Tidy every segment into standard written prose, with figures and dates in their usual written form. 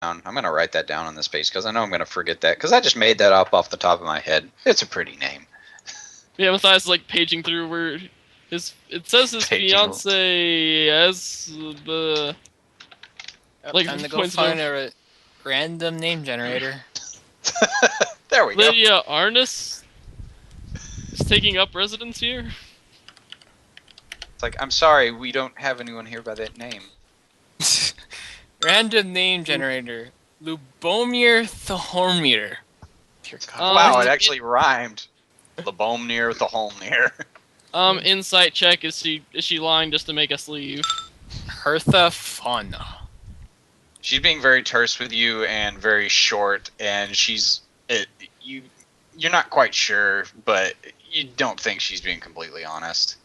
I'm gonna write that down on this page because I know I'm gonna forget that because I just made that up off the top of my head. It's a pretty name. Yeah, Matthias is like paging through where it says his Paging. fiance as the like Time to go points find of a random name generator. There we go. Lydia Arnis is taking up residence here. It's like, I'm sorry, we don't have anyone here by that name. Random name generator. Lubomir Thormir. Dear God. Wow, it actually rhymed. The Bomnir, the Holmnir. Insight check. Is she lying just to make us leave? Hertha Fauna. She's being very terse with you and very short, and you're not quite sure, but you don't think she's being completely honest.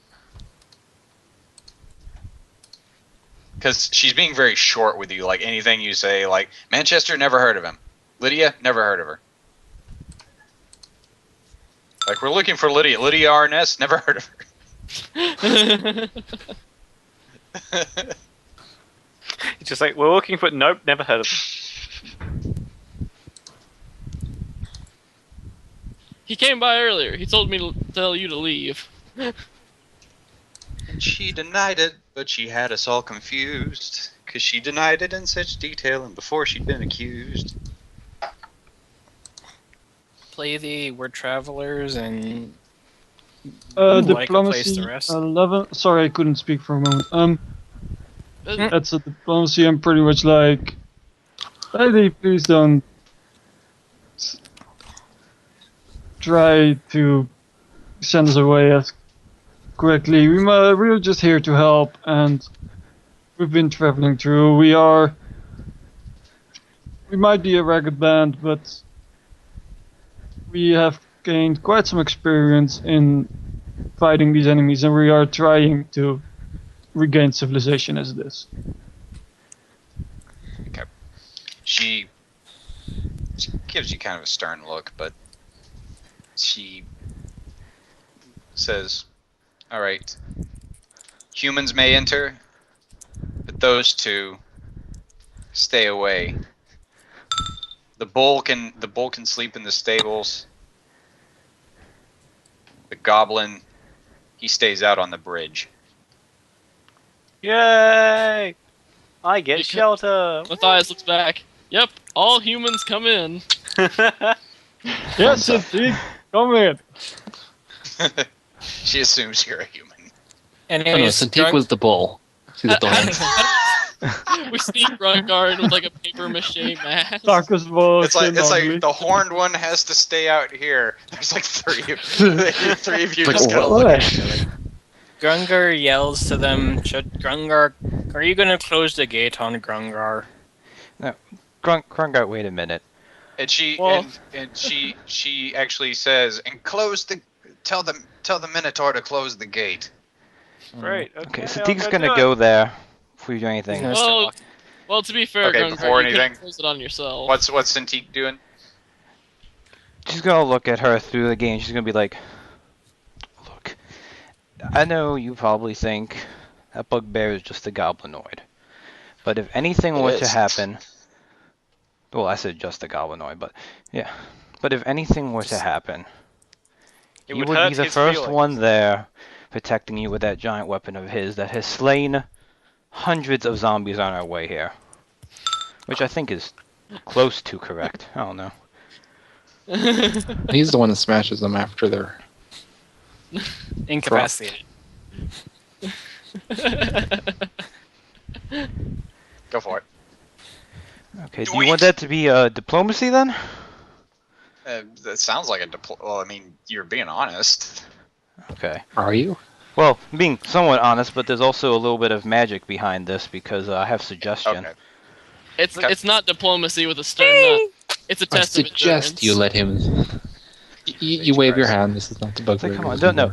Because she's being very short with you, like anything you say, like, Manchester, never heard of him. Lydia, never heard of her. Like, we're looking for Lydia. Lydia Arness, never heard of her. It's just like, we're looking for... Nope, never heard of him. He came by earlier. He told me to tell you to leave. And she denied it, but she had us all confused. Because she denied it in such detail and before she'd been accused. Play the We're Travelers and... Diplomacy to rest. 11. Sorry, I couldn't speak for a moment. Uh, That's a diplomacy. I'm pretty much like, lady, please don't try to send us away as quickly. We're just here to help, and we've been traveling through. We might be a ragged band, but we have gained quite some experience in fighting these enemies, and we are trying to regain civilization as it is. Okay. She gives you kind of a stern look, but she says, alright, humans may enter, but those two stay away. The bull can sleep in the stables. The goblin, he stays out on the bridge. Yay! I get shelter! Matthias looks back. Yep, all humans come in. Yes, indeed. Come in. She assumes you're a human. Anyways, Santique was the bull. She's the thorn. We sneak Grungar with like a paper mache mask. Darkest voice. It's like the horned one has to stay out here. There's like three of you Like, just gotta what? look at each other. Grungar yells to them, Grungar, are you gonna close the gate on Grungar? Grungar, wait a minute. And she Well- and she actually says, and tell the Minotaur to close the gate. Great, Okay, okay, Santique's I'll gonna do it. go there before you do anything. He's gonna start Well, to be fair, Okay, Grungar, before you anything. couldn't close it on yourself. What's Cintiq doing? She's gonna look at her through the game. She's gonna be like, look, I know you probably think that bugbear is just a goblinoid. But if anything were to happen... Well, I said just a goblinoid, but yeah. But if anything were to happen, It he would would hurt be the his first feelings. one there protecting you with that giant weapon of his that has slain hundreds of zombies on our way here. Which I think is close to correct. I don't know. He's the one that smashes them after they're... incapacitated. Go for it. Okay, do you want that to be diplomacy then? That sounds like well, I mean, you're being honest. Okay. Are you? Well, I'm being somewhat honest, but there's also a little bit of magic behind this because I have suggestion. Okay. It's not diplomacy with a stern nut. It's a I test of suggest endurance. you let him... You wave your hand. This is not the bug. It's like, come on, don't know.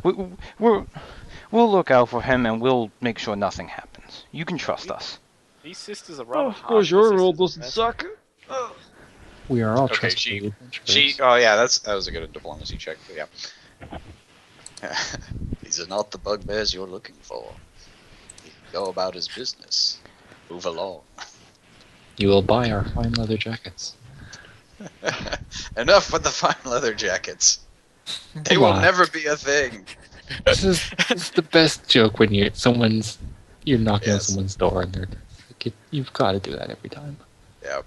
We'll look out for him and we'll make sure nothing happens. You can trust us. These sisters are Oh, rather of course, your role doesn't suck. We are all Okay, trustworthy. Oh yeah, that was a good diplomacy check. But yeah. These are not the bugbears you're looking for. He can go about his business. Move along. You will buy our fine leather jackets. Enough with the fine leather jackets. They Come will on. never be a thing. This is the best joke when you're knocking on Yes. someone's door and they're like, you've got to do that every time. Yeah.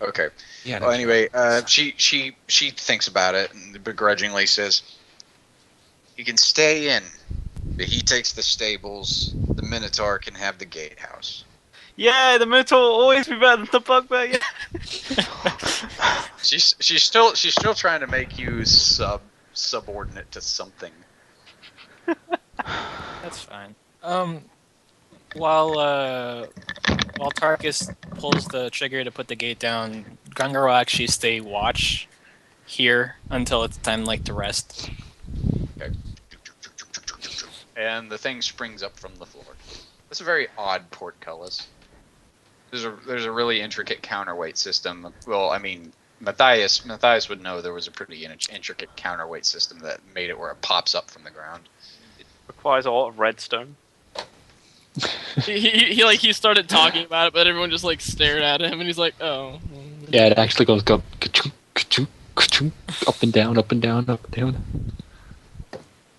Okay. Yeah. Well, anyway, she thinks about it and begrudgingly says, "You can stay in, but he takes the stables. The Minotaur can have the gatehouse." Yeah, the Minotaur will always be better than the bugbear. Yeah. She's still trying to make you subordinate to something. That's fine. While Tarkus pulls the trigger to put the gate down, Gungar will actually stay watch here until it's time to rest. And the thing springs up from the floor. It's a very odd portcullis. There's a really intricate counterweight system. Well, I mean, Matthias would know there was a pretty intricate counterweight system that made it where it pops up from the ground. Requires a lot of redstone. He started talking about it, but everyone just stared at him, and he's like, "Oh." Yeah, it actually goes ka-chunk, ka-chunk, ka-chunk, up and down, up and down, up and down.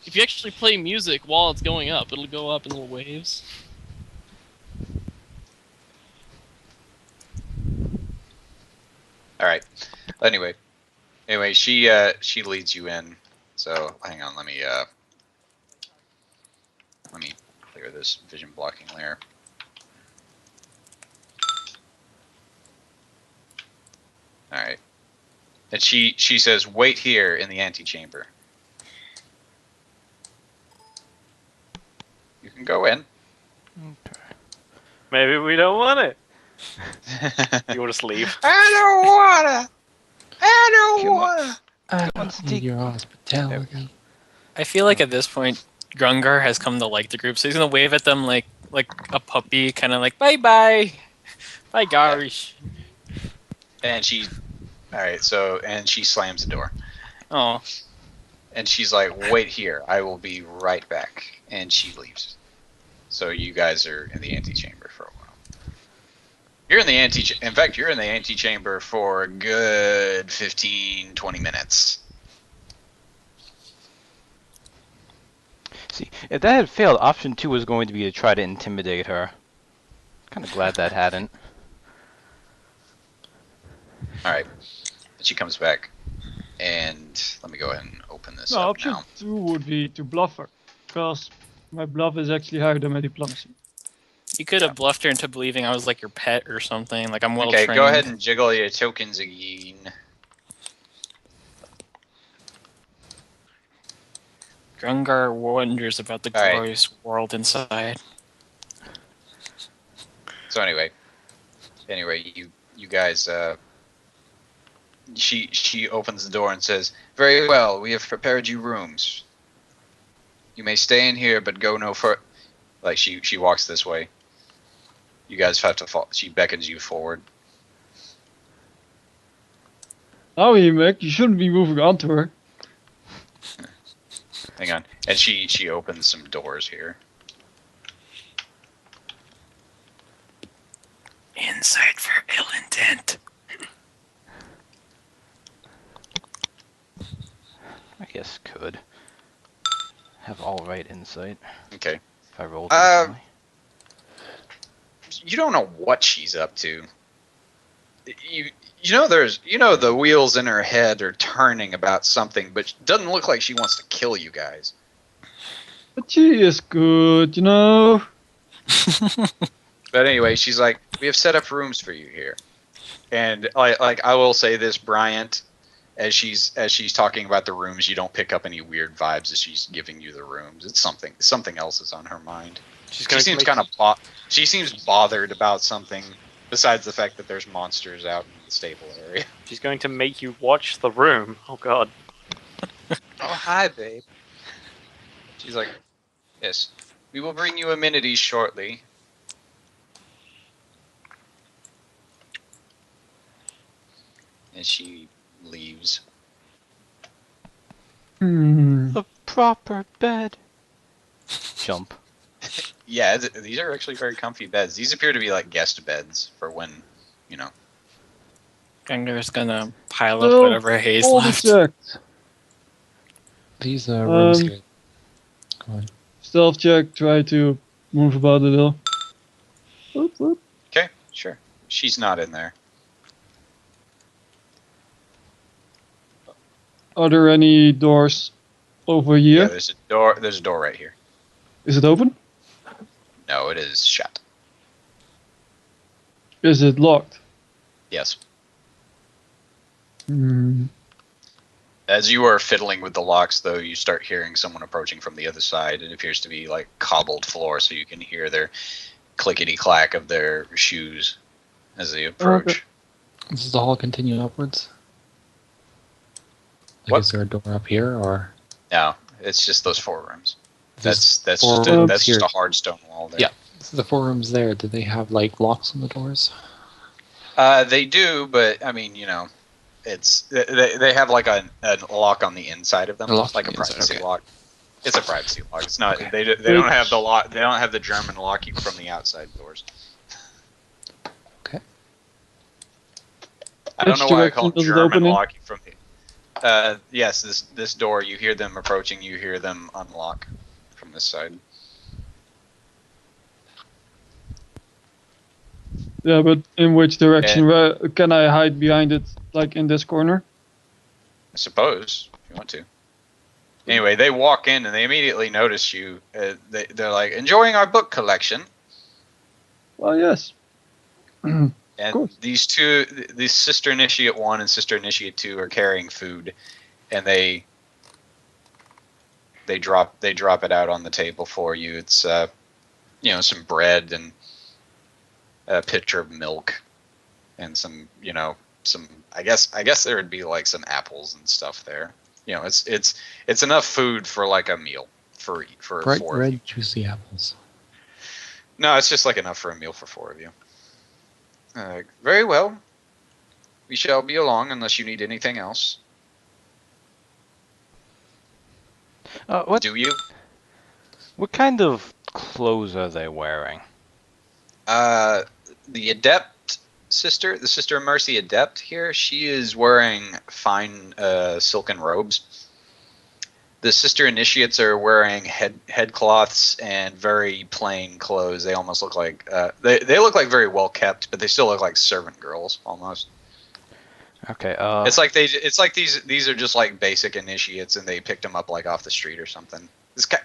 If you actually play music while it's going up, it'll go up in little waves. All right. Anyway, she leads you in. So hang on, let me clear this vision blocking layer. All right. And she says, "Wait here in the antechamber." You can go in. Maybe we don't want it. You'll just leave. I don't wanna. I don't Come on. wanna. I on, don't Stick. need your hospitality. I feel like at this point, Grungar has come to like the group, so he's gonna wave at them like a puppy, kind of like bye bye, bye Garish. And she, all right. So and she slams the door. Oh, And she's like, "Wait here. I will be right back." And she leaves. So you guys are in the antechamber for a while. You're in the in fact, you're in the antechamber for a good 15, 20 minutes. See, if that had failed, option 2 was going to be to try to intimidate her. Kind of glad that hadn't. All right. And she comes back. And let me go ahead and open this No, up option now. 2 would be to bluff her, because my bluff is actually higher than my diplomacy. you could have bluffed her into believing I was like your pet or something. Like I'm well Okay, trained. go ahead and jiggle your tokens again. Grungar wonders about the All right. glorious world inside. So anyway, you guys, she opens the door and says, "Very well, we have prepared you rooms. You may stay in here, but go no further." Like she walks this way. You guys have to fall. She beckons you forward. Now, Emek, you shouldn't be moving on to her. Hang on, and she opens some doors here. Insight for ill intent. I guess could. Have all right insight. Okay. If I rolled Uh, it. You don't know what she's up to. You know the wheels in her head are turning about something, but it doesn't look like she wants to kill you guys. But she is good, you know? But anyway, she's like, "We have set up rooms for you here," and like I will say this, Bryant, as she's talking about the rooms, you don't pick up any weird vibes as she's giving you the rooms. It's something else is on her mind. She's She going to seems make kind of she seems bothered about something besides the fact that there's monsters out in the stable area. She's going to make you watch the room. Oh god. Oh, hi, babe. She's like, "Yes, we will bring you amenities shortly." And she leaves. A proper bed. Jump. Yeah, these are actually very comfy beds. These appear to be like guest beds for when, Gungar's gonna pile up So, whatever haze all left. checked. These rooms Um, here. Go on. Stealth check, try to move about a little. Whoop, whoop. Okay, sure. She's not in there. Are there any doors over Yeah, here? there's a door. There's a door right here. Is it open? No, it is shut. Is it locked? Yes. Hmm. As you are fiddling with the locks, though, you start hearing someone approaching from the other side. It appears to be like cobbled floor, so you can hear their clickety clack of their shoes as they approach. Okay. Does the hall continue upwards? Like, What? is there a door up here, or No, it's just those 4 rooms. There's That's four just a, rooms that's here. just a hard stone wall there. Yeah. The 4 rooms there? Do they have like locks on the doors? They do, but I mean, you know, it's they have like a lock on the inside of them, A lock like on a the inside, privacy okay. lock. It's a privacy lock. It's not. Okay. They don't have the lock. They don't have the German locking from the outside doors. Okay. I don't know Which why I call it direction does it German open in? locking from the. Yes, this door. You hear them approaching. You hear them unlock from this side. Yeah, but in which direction? Where can I hide behind it? Like in this corner? I suppose if you want to. Anyway, they walk in and they immediately notice you. They're like enjoying our book collection. Well, yes. And course. these Sister Initiate 1 and Sister Initiate 2 are carrying food, and they drop it out on the table for you. It's you know, some bread and a pitcher of milk, and some, you know, some I guess there would be like some apples and stuff there. You know, it's enough food for like a meal for Bright 4 of red, you. juicy apples. No, it's just like enough for a meal for 4 of you. Very well. We shall be along unless you need anything else. What Do you? kind of clothes are they wearing? The Adept sister, the Sister of Mercy Adept here, she is wearing fine silken robes. The Sister Initiates are wearing headcloths and very plain clothes. They almost look like they look like very well kept, but they still look like servant girls almost. Okay. It's like these are just like basic initiates, and they picked them up like off the street or something.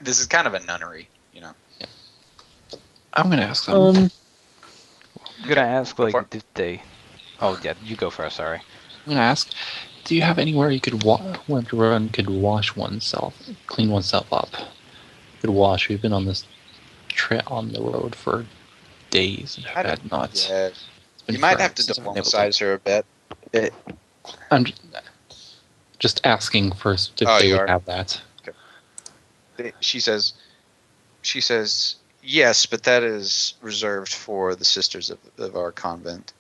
This is kind of a nunnery, you know. I'm gonna ask them. I'm gonna ask, for like, it. did they? Oh yeah, you go first. Sorry. I'm gonna ask. Do you have anywhere you could one could wash oneself, clean oneself up? Could wash. We've been on this on the road for days and have had nuts. Yeah. It's been You might have forever to since I've been able diplomatize her a bit. I'm just asking first if Oh, they you would are? have that. She says, yes, but that is reserved for the sisters of our convent.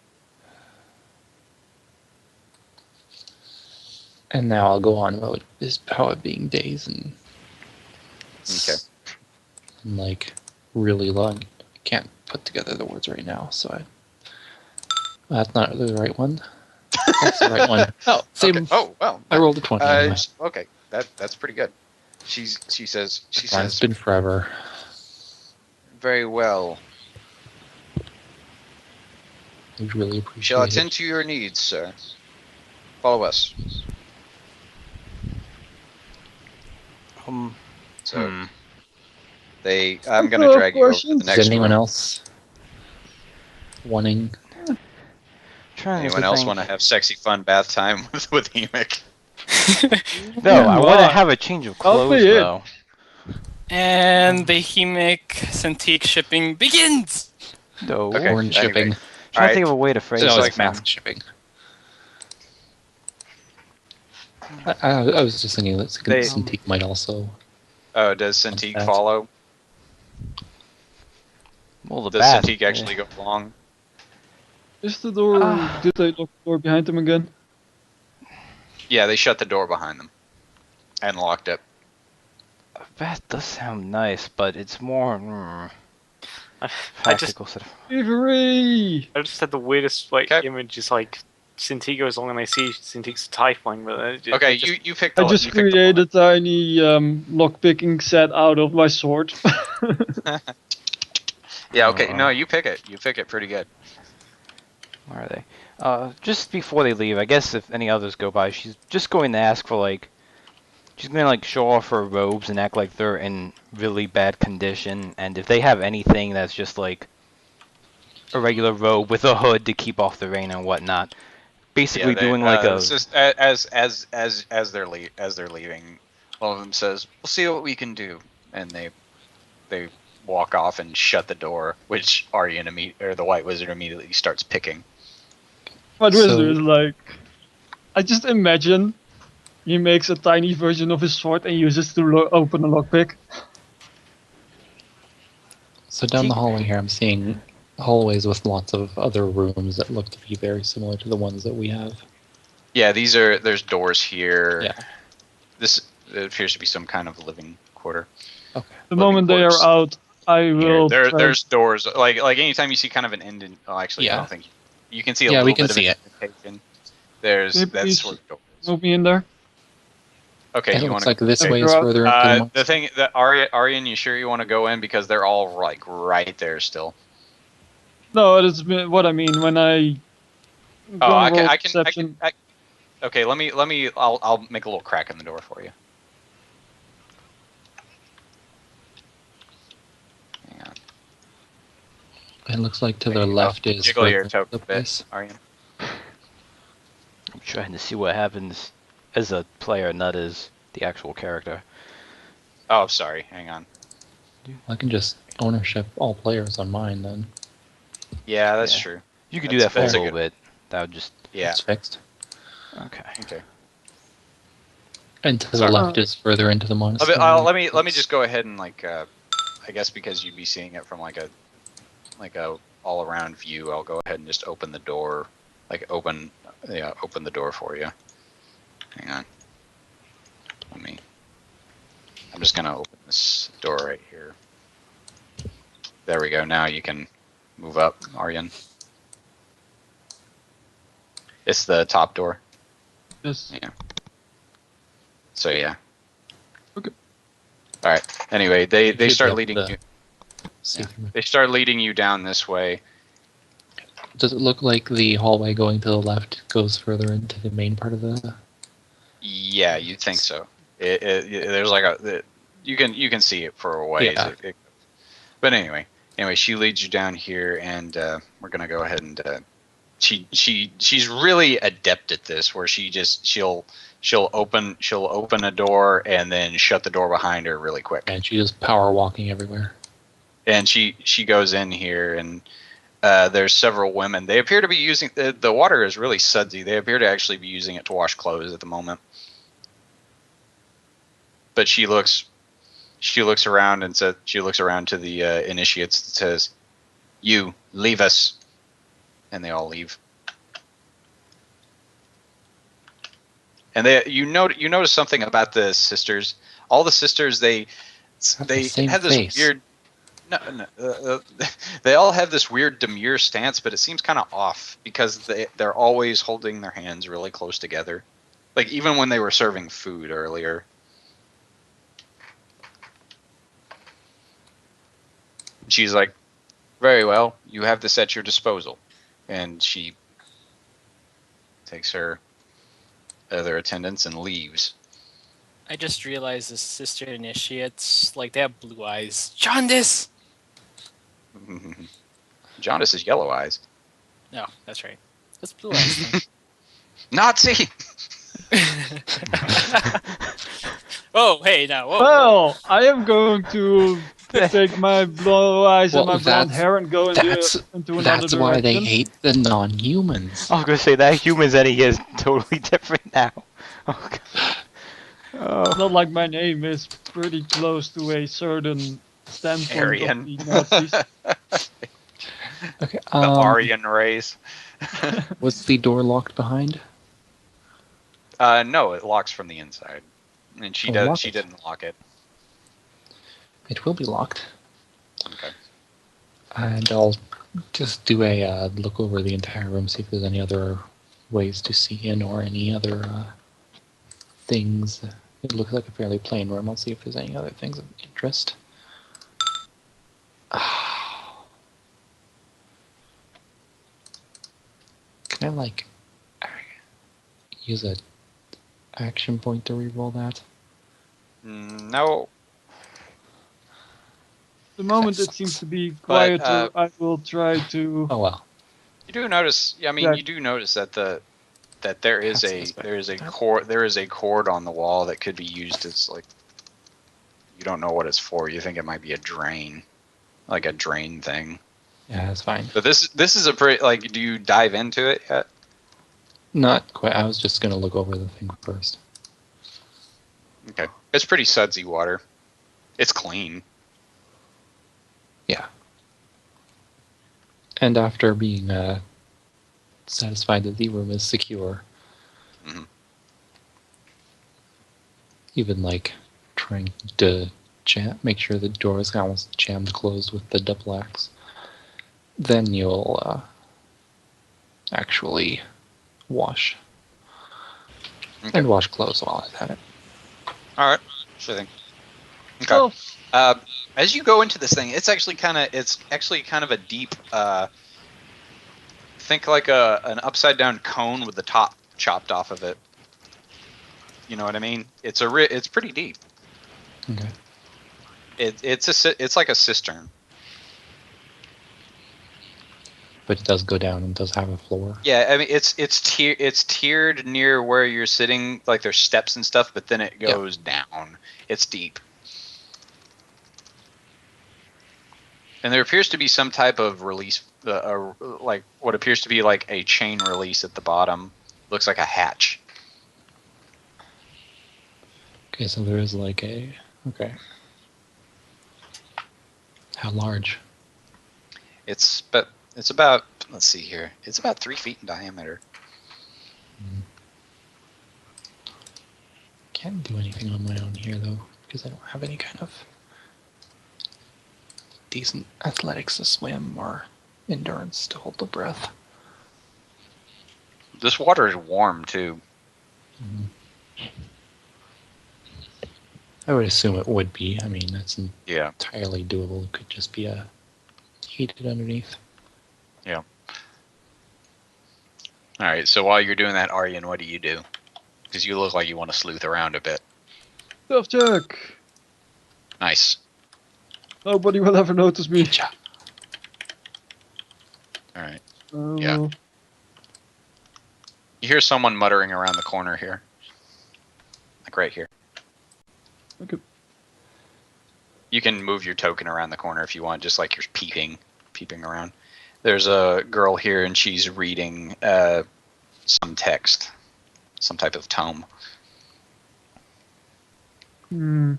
And now I'll go on about this how it being days and Okay. I'm like really long. I can't put together the words right now, so that's not the right one. That's the right one. Oh, same. Okay. Oh well. I rolled a 20. Anyway. Okay, that's pretty good. She says It's been forever. very well. I really We appreciate shall it. attend to your needs, sir. Follow us. So I'm gonna drag you over to the next Does anyone room. else wanting? Trying Anyone to else think. want to have sexy fun bath time with Emic? No, I want to Why? have a change of I'll clothes be it. though. And Bohemic Cintiq shipping begins! No. Okay. Orange shipping. Anyway. Trying to Alright. think of a way to phrase No, Just this. it's like- mask shipping. I was just thinking that They- Cintiq might also. Oh, does Cintiq That. follow? Well, the Does bath. Cintiq actually go along? Is the door? Ah. Did they lock the door behind them again? Yeah, they shut the door behind them and locked it. A bath does sound nice, but it's more I just practical. Sort of. Thievery! I just had the weirdest like Okay. image is like Cintiq goes along and they see Cintiq's tiefling, but Okay, you picked. The, I just you picked the created a tiny lock picking set out of my sword. Yeah. Okay. No, you pick it. You pick it pretty good. Where are they? Just before they leave, I guess if any others go by, she's just going to ask for like, she's gonna like show off her robes and act like they're in really bad condition, and if they have anything that's just like a regular robe with a hood to keep off the rain and whatnot, basically Yeah, doing like a. it's just as they're leaving, one of them says, "We'll see what we can do," and they walk off and shut the door, which Aryan the White Wizard immediately starts picking. My So- wizard is like, I just imagine he makes a tiny version of his sword and uses it to open a lockpick. So down the hallway here, I'm seeing hallways with lots of other rooms that look to be very similar to the ones that we have. Yeah, there's doors here. Yeah. This it appears to be some kind of living quarter. Okay. The Living moment they quarters. are out, I Here, will. try- there's doors like anytime you see kind of an end in. Oh, actually, I Yeah. don't think you can see a Yeah, little we can bit see of it. indentation. There's Maybe that's we where the door is. Move me in there. Okay, And it you looks want like this Okay. way is Go out. further into the the thing that Aryan, you sure you want to go in because they're all like right there still. No, that's what I mean when I. Oh, gonna I can, roll I can, I perception. can, I, okay, let me, I'll make a little crack in the door for you. Hang on. It looks like to There the you go. left is Jiggle your further toe into a the bit, place. Aryan. I'm trying to see what happens as a player, not as the actual character. Oh, sorry, hang on. I can just ownership all players on mine then. Yeah, that's Yeah. true. You could do That's- that for a that's a little good- bit. That would just. Yeah, It's fixed. Okay. okay. And to the Sorry. left is further into the monastery. Let me just go ahead and like, I guess because you'd be seeing it from like a all around view, I'll go ahead and just open the door, open the door for you. Hang on. I'm just gonna open this door right here. There we go. Now you can move up, Aryan. It's the top door. Yes. Yeah. So yeah. Okay. All right. Anyway, they should start be leading able to you. See Yeah. through. They start leading you down this way. Does it look like the hallway going to the left goes further into the main part of the? Yeah, you'd think so. There's like you can see it for a ways. Yeah. But anyway, she leads you down here, and we're gonna go ahead and she's really adept at this, where she'll open a door and then shut the door behind her really quick. And she just power walking everywhere. And she goes in here, and there's several women. They appear to be using the water is really sudsy. They appear to actually be using it to wash clothes at the moment. But she looks around and she looks around to the initiates and says, "You leave us," and they all leave. And you notice something about the sisters. All the sisters they Have the same have this face. weird. They all have this weird demure stance, but it seems kind of off because they're always holding their hands really close together, like even when they were serving food earlier. She's like, "Very well, you have this at your disposal," and she takes her other attendants and leaves. I just realized the sister initiates, like, they have blue eyes. Jaundice! Jaundice is yellow eyes. No, that's right. That's blue eyes. Nazi. Oh, hey, now. Whoa, whoa. Well, I am going to take my blue eyes Well, and my blonde that's- hair and go that's- into another That's direction. why they hate the non-humans. I was gonna say that humans that he is totally different now. Oh, God. Oh. Not like my name is pretty close to a certain standpoint Aryan. of the Nazis. Okay. The Aryan race. Was the door locked behind? No, it locks from the inside, and she Lock she it. didn't lock it. It will be locked. Okay. And I'll just do a look over the entire room, see if there's any other ways to see in or any other things. It looks like a fairly plain room. I'll see if there's any other things of interest. Can I like use a action point to reroll that? No. The moment That it seems sucks. to be But, quieter, I will try to. Oh well. You do notice. I mean, Yeah. you do notice that there is That's better. there is a cord on the wall that could be used as like. You don't know what it's for. You think it might be a drain, like a drain thing. Yeah, that's fine. But this is a pretty like. Do you dive into it yet? Not quite. I was just gonna look over the thing first. Okay, it's pretty sudsy water. It's clean. Yeah. And after being satisfied that the room is secure, Mhm. even like trying to make sure the door is almost jammed closed with the double axe, then you'll actually wash Okay. and wash clothes while I'm at it. All right. Sure thing. Okay. Oh, As you go into this thing, it's actually kind of a deep. Think like an upside down cone with the top chopped off of it. You know what I mean? It's pretty deep. Okay. It's like a cistern. But it does go down and does have a floor. Yeah, I mean it's tiered near where you're sitting, like there's steps and stuff, but then it goes down. It's deep. And there appears to be some type of release, like what appears to be like a chain release at the bottom. Looks like a hatch. Okay, so there is like a... Okay. How large? It's about let's see here. It's about 3 feet in diameter. Can't do anything on my own here, though, because I don't have any kind of decent athletics to swim or endurance to hold the breath. This water is warm too. I would assume it would be. I mean, that's Yeah. entirely doable. It could just be heated underneath. All right. So while you're doing that, Aryan, what do you do? Because you look like you want to sleuth around a bit. stealth check. Nice. Nobody will ever notice me. Gotcha. All right. Yeah. You hear someone muttering around the corner here. Like right here. Okay. You can move your token around the corner if you want, just like you're peeping around. There's a girl here and she's reading some text, some type of tome. There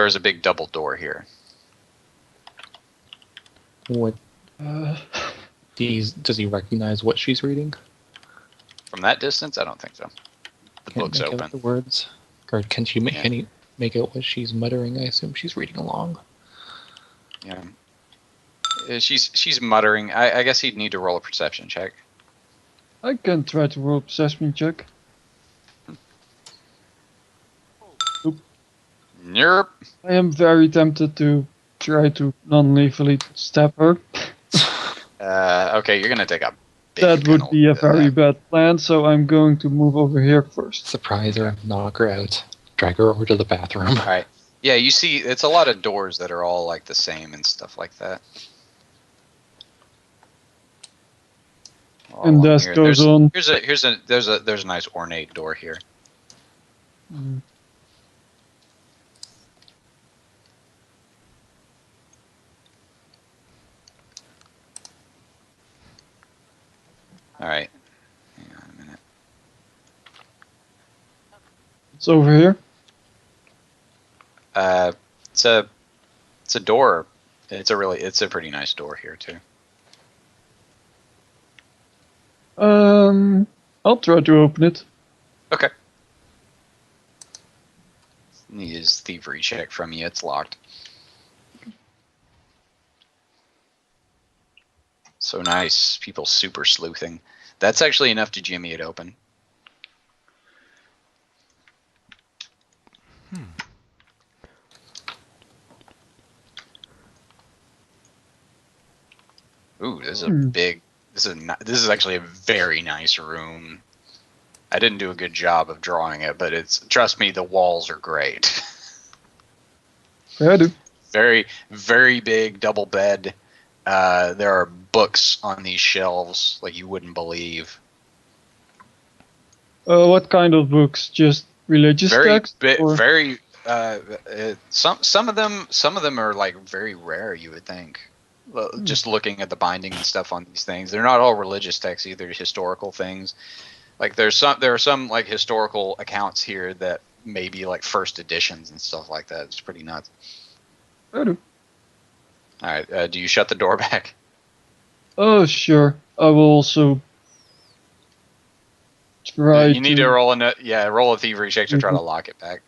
is a big double door here. What does he recognize what she's reading? From that distance, I don't think so. The Can't book's make out open. the words, or can she make Yeah. make out what she's muttering? I assume she's reading along. Yeah. She's muttering. I guess he'd need to roll a perception check. I can try to roll a perception check. Nerp. I am very tempted to try to non-lethally stab her. Okay, you're gonna take a big That would be a penalty very to that. bad plan, so I'm going to move over here first. Surprise her, knock her out, drag her over to the bathroom. All right. Yeah, you see, it's a lot of doors that are all like the same and stuff like that. All And along this here. goes There's on. there's a nice ornate door here. Mm. All right. Hang on a minute. It's over here. It's a door. It's a pretty nice door here too. I'll try to open it. Okay. Need his thievery check from you. It's locked. So nice. People super sleuthing. That's actually enough to jimmy it open. Ooh, this is a big. This is actually a very nice room. I didn't do a good job of drawing it, but it's trust me, the walls are great. Yeah, I do. Very, very big double bed. There are books on these shelves like you wouldn't believe. What kind of books? Just religious texts? Or- Very. Some of them are like very rare. You would think. Just looking at the binding and stuff on these things, they're not all religious texts either. Historical things. Like there are some like historical accounts here that may be like first editions and stuff like that. It's pretty nuts. I do. All right. Do you shut the door back? Oh, sure. I will also try You need to roll roll a thievery check to try to lock it back.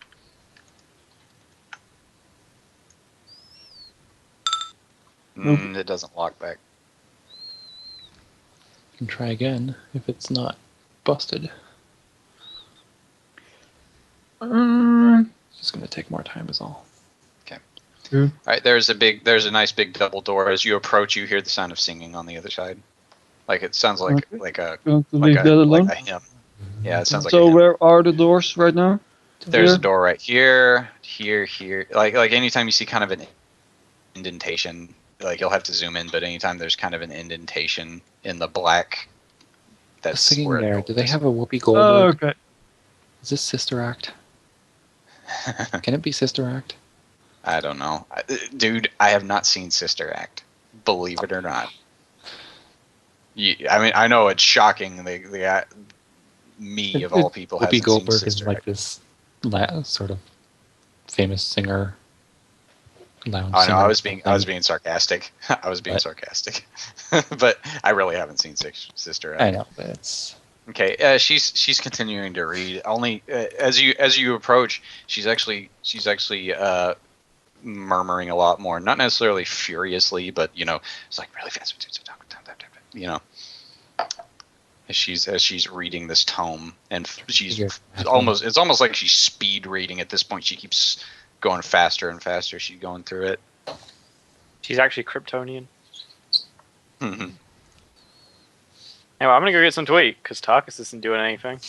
Nope. It doesn't lock back. You can try again if it's not busted. It's just gonna take more time is all. All right, there's a nice big double door. As you approach, you hear the sound of singing on the other side. Like it sounds like Okay. like a going to like leave a, that alone. like a hymn. Yeah, it sounds like. So a hymn. where are the doors right now? There's a Here? door right here, here. Like anytime you see kind of an indentation, like you'll have to zoom in. But anytime there's kind of an indentation in the black, The that's singing where it there, do they opens. have a Whoopi Oh, Goldberg? okay. Is this Sister Act? Can it be Sister Act? I don't know, dude. I have not seen Sister Act. Believe it or not. I mean, I know it's shocking. Me of all people Whoopi hasn't Goldberg seen is Sister like Act. this sort of famous singer. Lounge Oh no, singer I or was being something. sarcastic. I was being What? sarcastic, but I really haven't seen Sister Act. I know, but it's Okay, she's continuing to read. Only as you approach, she's actually murmuring a lot more. Not necessarily furiously, but it's like really fast. As she's reading this tome, and she's it's almost like she's speed reading at this point. She keeps going faster and faster. She's going through it. She's actually Kryptonian. Mhm. Anyway, I'm gonna go get some to eat because Tarkus isn't doing anything.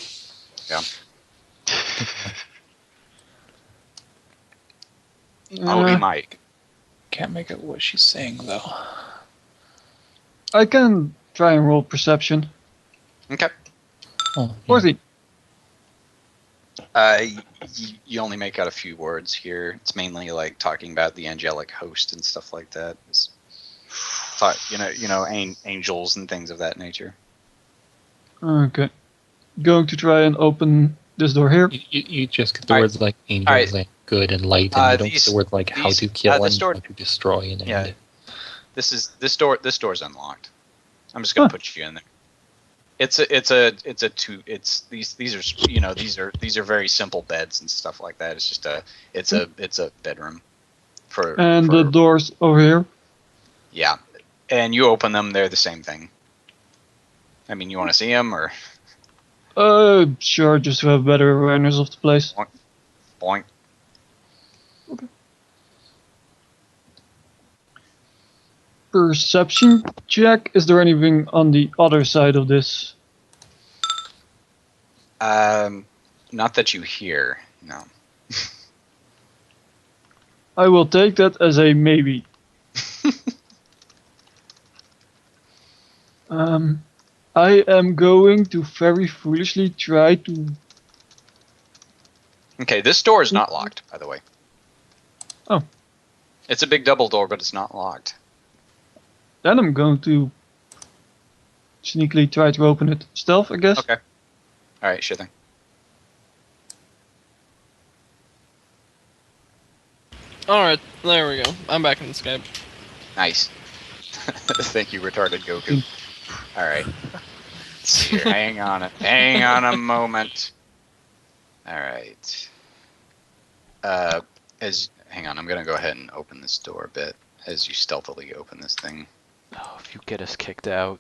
Oh, he Uh, might. can't make out what she's saying though. I can try and roll perception. Okay. Oh, yeah. 14. You only make out a few words here. It's mainly like talking about the angelic host and stuff like that. It's, angels and things of that nature. Okay. Going to try and open this door here. You just get the Alright. words like angels Alright. and good and light, and you don't get These- the words like how these- to kill this and door- how to destroy and Yeah. end. This door's unlocked. I'm just gonna put you in there. These are very simple beds and stuff like that. It's just it's a bedroom for And the doors over here. yeah, and you open them, they're the same thing. I mean, you want to see them or Sure, just to have better awareness of the place. boink? Perception check. Is there anything on the other side of this? Not that you hear. No. I will take that as a maybe. I am going to very foolishly try to. Okay, this door is not locked, by the way. Oh. It's a big double door, but it's not locked. Then I'm going to sneakily try to open it. Stealth, I guess. Okay. All right, sure thing. Alright, there we go. I'm back in the Skype. Nice. Thank you, retarded Goku. All right. Let's see here. Hang on a moment. All right. Hang on. I'm gonna go ahead and open this door a bit as you stealthily open this thing. Oh, if you get us kicked out.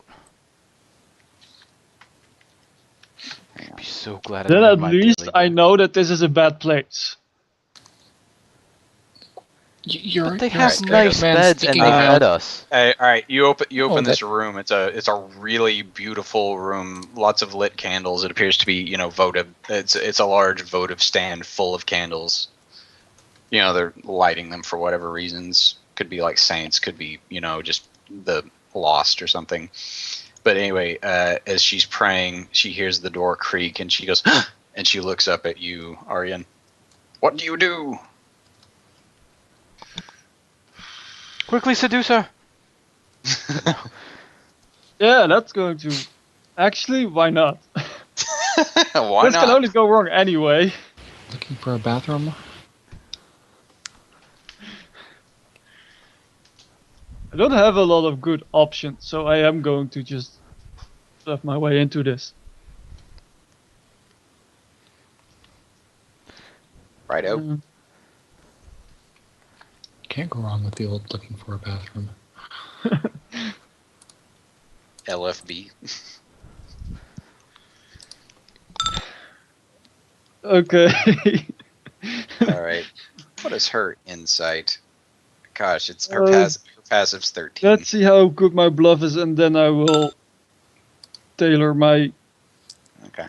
so glad. Then I'm at my least daily I dose. know that this is a bad place. You're, But they you're have Alright, nice man beds and sticking they around. fed us. Hey, all right, you open Oh, this room. It's a really beautiful room. Lots of lit candles. It appears to be, you know, votive. It's a large votive stand full of candles. You know, they're lighting them for whatever reasons. Could be like saints. Could be, you know, just the lost or something. But anyway, as she's praying, she hears the door creak and she goes, and she looks up at you, Aryan. What do you do? Quickly seduce her. Yeah, that's going to. Actually, why not? Why This can not? only go wrong anyway. Looking for a bathroom? I don't have a lot of good options, so I am going to just stuff my way into this. Righto. Mm, Can't go wrong with the old looking for a bathroom. LFB. okay. All right. What is her insight? Gosh, it's her, Uh, her passive's 13. Let's see how good my bluff is, and then I will tailor my Okay.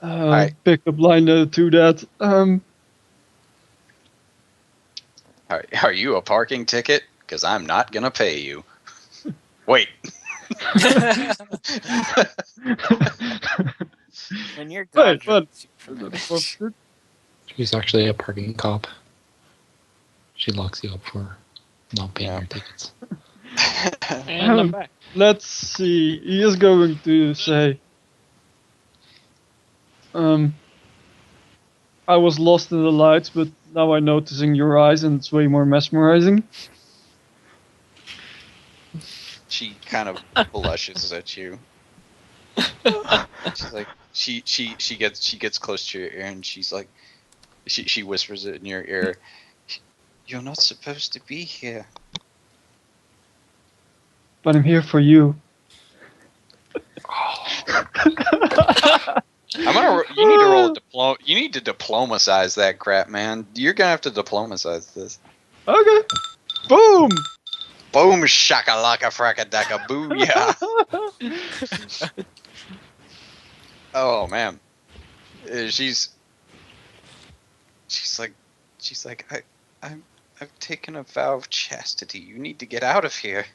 Alright. pickup line to that. Are you a parking ticket? Because I'm not gonna pay you. Wait. When you're Wait, gone, what? She's actually a parking cop. She locks you up for not paying Yeah. your tickets. And I'm back. Let's see. He is going to say, I was lost in the lights, but now I'm noticing your eyes, and it's way more mesmerizing. She kind of blushes at you. She's like, she gets close to your ear and she's like, she whispers it in your ear. You're not supposed to be here. But I'm here for you. I'm gonna. You need to roll a diploma. You need to diplomatize that crap, man. You're gonna have to diplomatize this. Okay. Boom. Boom shakalaka fracadaka booyah. Oh man, she's like I've taken a vow of chastity. You need to get out of here.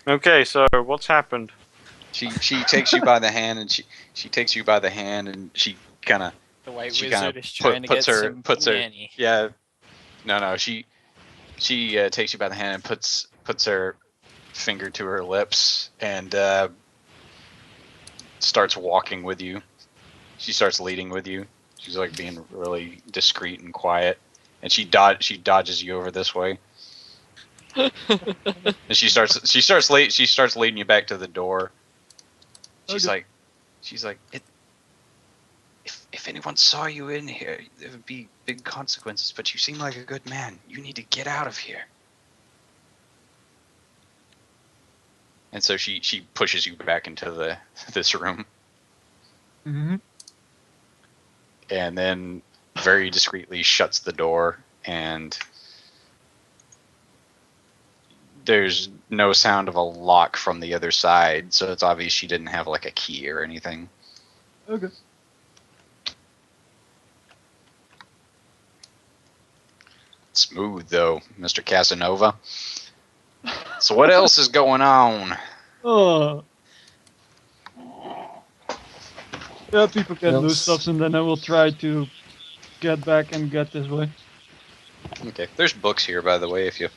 Okay, so what's happened? She takes you by the hand and she takes you by the hand and she kind of the white She wizard kinda is trying to puts get her- some puts her- nanny. yeah. No, she takes you by the hand and puts her finger to her lips and starts walking with you. She starts leading with you. She's like being really discreet and quiet, and she dodges you over this way. And she starts leading you back to the door. She's Okay. like, if anyone saw you in here, there would be big consequences. But you seem like a good man. You need to get out of here. And so she pushes you back into this room, Mm-hmm. and then very discreetly shuts the door, and there's no sound of a lock from the other side, so it's obvious she didn't have like a key or anything. Okay. Smooth though, Mr. Casanova. So what else is going on? Oh. Yeah, people can Well, lose stuff, and then I will try to get back and get this way. Okay, there's books here, by the way, if you.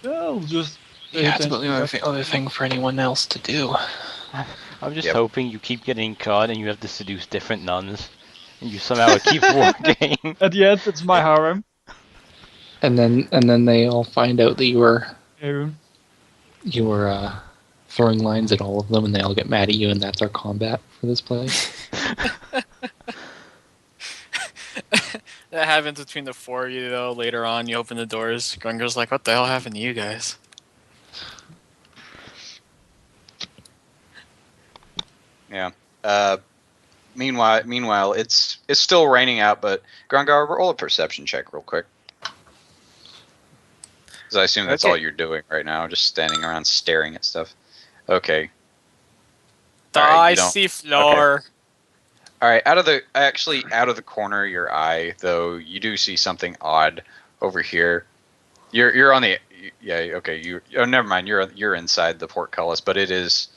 Yeah, I'll just. pay Yeah, it's about attention the to only other thing for anyone else to do. I'm just Yep. hoping you keep getting caught and you have to seduce different nuns. And you somehow keep working. that. At the end, it's my harem. And then they all find out that you were Harem. throwing lines at all of them, and they all get mad at you, and that's our combat for this play. That happens between the four of you, though. Later on, you open the doors. Grunger's like, what the hell happened to you guys? Yeah. Meanwhile, it's still raining out, but Grungar, roll a perception check real quick. Because I assume that's Okay. all you're doing right now, just standing around staring at stuff. Okay. All right, I you don't. see floor. All right, out of the corner of your eye, though, you do see something odd over here. You're on the okay. Oh, never mind. You're inside the portcullis, but it is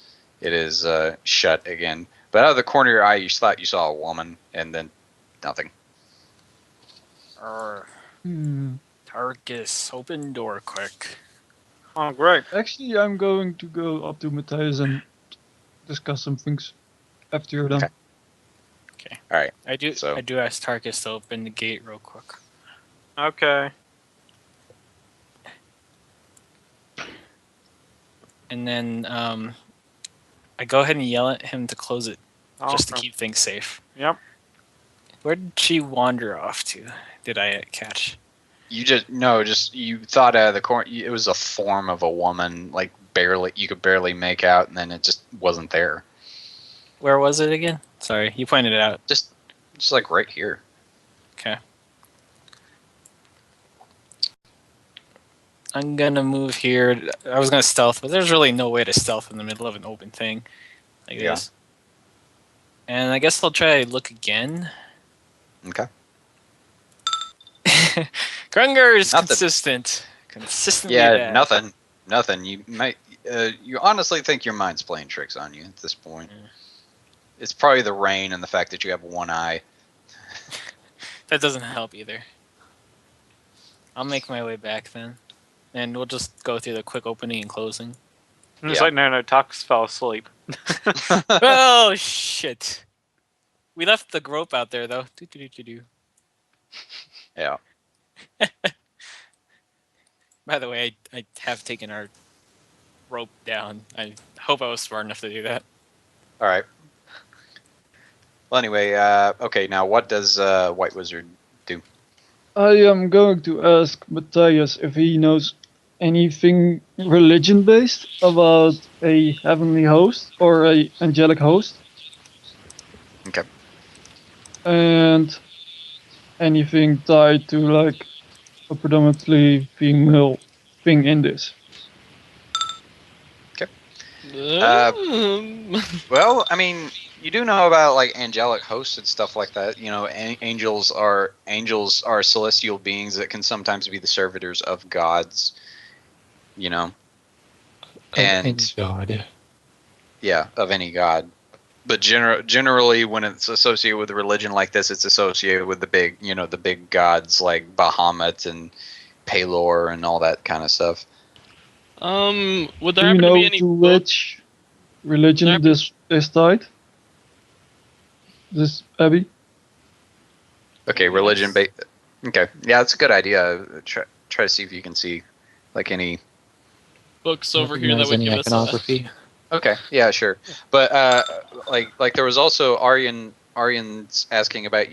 shut again. But out of the corner of your eye, you thought you saw a woman, and then nothing. Tarkus, open door quick. Oh, great. Actually, I'm going to go up to Matthias and discuss some things after you're done. Okay. All right. I do So- ask Tarkus to open the gate real quick. Okay. And then I go ahead and yell at him to close it, just to Okay. keep things safe. Yep. Where did she wander off to? Did I catch? You thought out of the corner. It was a form of a woman, like you could barely make out, and then it just wasn't there. Where was it again? Sorry, you pointed it out. Just like right here. Okay. I'm gonna move here. I was gonna stealth, but there's really no way to stealth in the middle of an open thing like Yeah. this. And I guess I'll try to look again. Okay. Grunger is Nothing. consistent. Consistently Yeah, bad. nothing. You might. You honestly think your mind's playing tricks on you at this point. Yeah. It's probably the rain and the fact that you have one eye. That doesn't help either. I'll make my way back then. And we'll just go through the quick opening and closing. And it's Yeah. like, no, Tux fell asleep. Oh, shit. We left the grope out there, though. Do. Yeah. By the way, I have taken our rope down. I hope I was smart enough to do that. All right. Well, anyway. Okay. Now, what does White Wizard do? I am going to ask Matthias if he knows anything religion-based about a heavenly host or a angelic host. Okay. And anything tied to like a predominantly female thing in this. Well, I mean, you do know about like angelic hosts and stuff like that. You know, angels are celestial beings that can sometimes be the servitors of gods. You know, and God. yeah, of any god. But generally, when it's associated with a religion like this, it's associated with the big gods like Bahamut and Pelor and all that kind of stuff. Would Do there you happen to know be any to book? which religion There- this is tied? This Abby? Okay, religion based. Okay, yeah, that's a good idea. Try to see if you can see like any. books over here that Recognize would any give us a, iconography? Okay, yeah, sure. But like there was also Aryan's asking about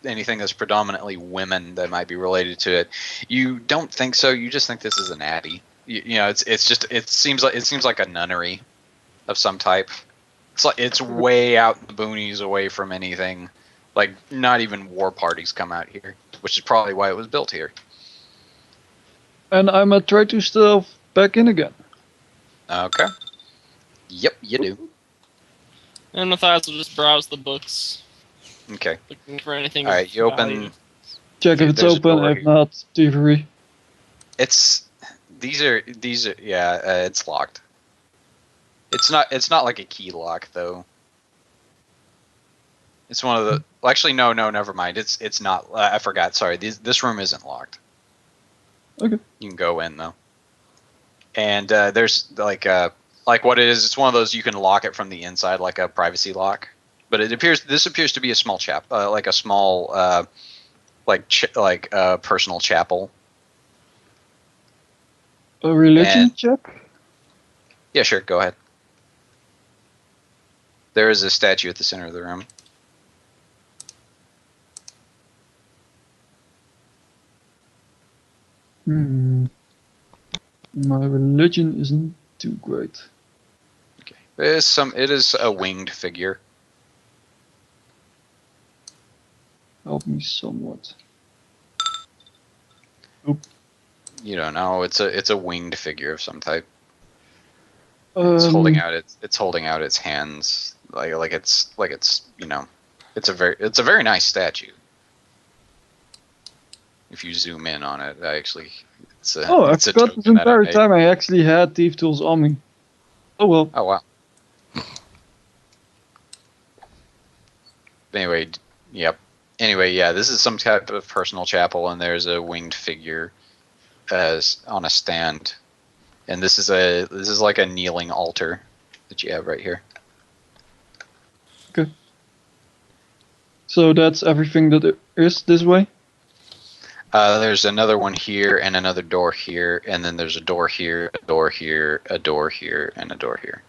anything that's predominantly women that might be related to it. You don't think so? You just think this is an abbey. You know, it seems like a nunnery of some type. It's way out in the boonies, away from anything. Like not even war parties come out here, which is probably why it was built here. And I might try to stealth back in again. Okay. Yep, you do. and Matthias will just browse the books, Okay. looking for anything. All right, you of open. value. Check if it's There's a open, door if here. not, thievery. These are yeah. It's locked. It's not like a key lock though. It's one of the. Well, actually, no, never mind. It's not. I forgot. Sorry. This room isn't locked. Okay. You can go in though. And there's like what it is. It's one of those you can lock it from the inside, like a privacy lock. But this appears to be a small like a small personal chapel. A religion And- check? Yeah, sure. Go ahead. There is a statue at the center of the room. My religion isn't too great. It is a winged figure. Help me somewhat. You don't know. It's a winged figure of some type. Um, It's holding out its hands like it's you know, it's a very nice statue. If you zoom in on it, actually, Oh, I it's a forgot this token that I entire made. time I actually had thief tools on me. Oh well. Oh wow. Anyway, yep. Anyway, yeah, this is some type of personal chapel, and there's a winged figure as on a stand, and this is like a kneeling altar that you have right here. So that's everything that is this way? There's another one here, and another door here, and then there's a door here, a door here, a door here, and a door here.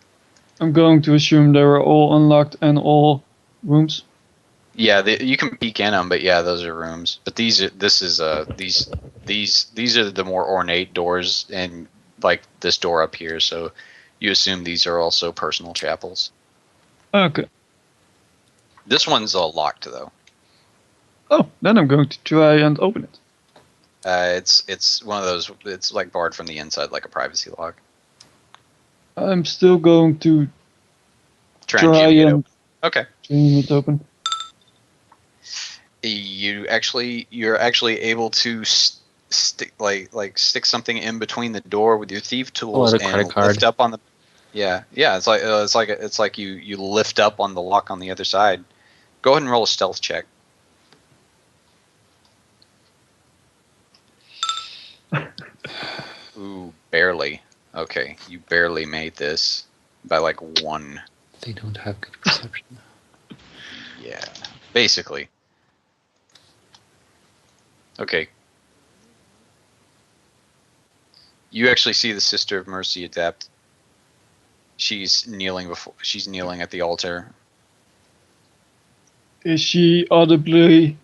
I'm going to assume they were all unlocked and all rooms. Yeah, you can peek in them, but yeah, those are rooms. But these are these are the more ornate doors, and like this door up here. So you assume these are also personal chapels. Okay. This one's locked though. Oh, then I'm going to try and open it. It's one of those. It's like barred from the inside, like a privacy lock. I'm still going to Try try and jimmy it and open. Okay. jam it open. You're actually able to stick stick something in between the door with your thief tools a and credit card. lift up on the. Yeah. It's like you lift up on the lock on the other side. Go ahead and roll a stealth check. Ooh, barely. Okay, you barely made this by like 1. They don't have good perception. Yeah, basically. Okay. You actually see the Sister of Mercy adapt. She's kneeling at the altar. Is she audibly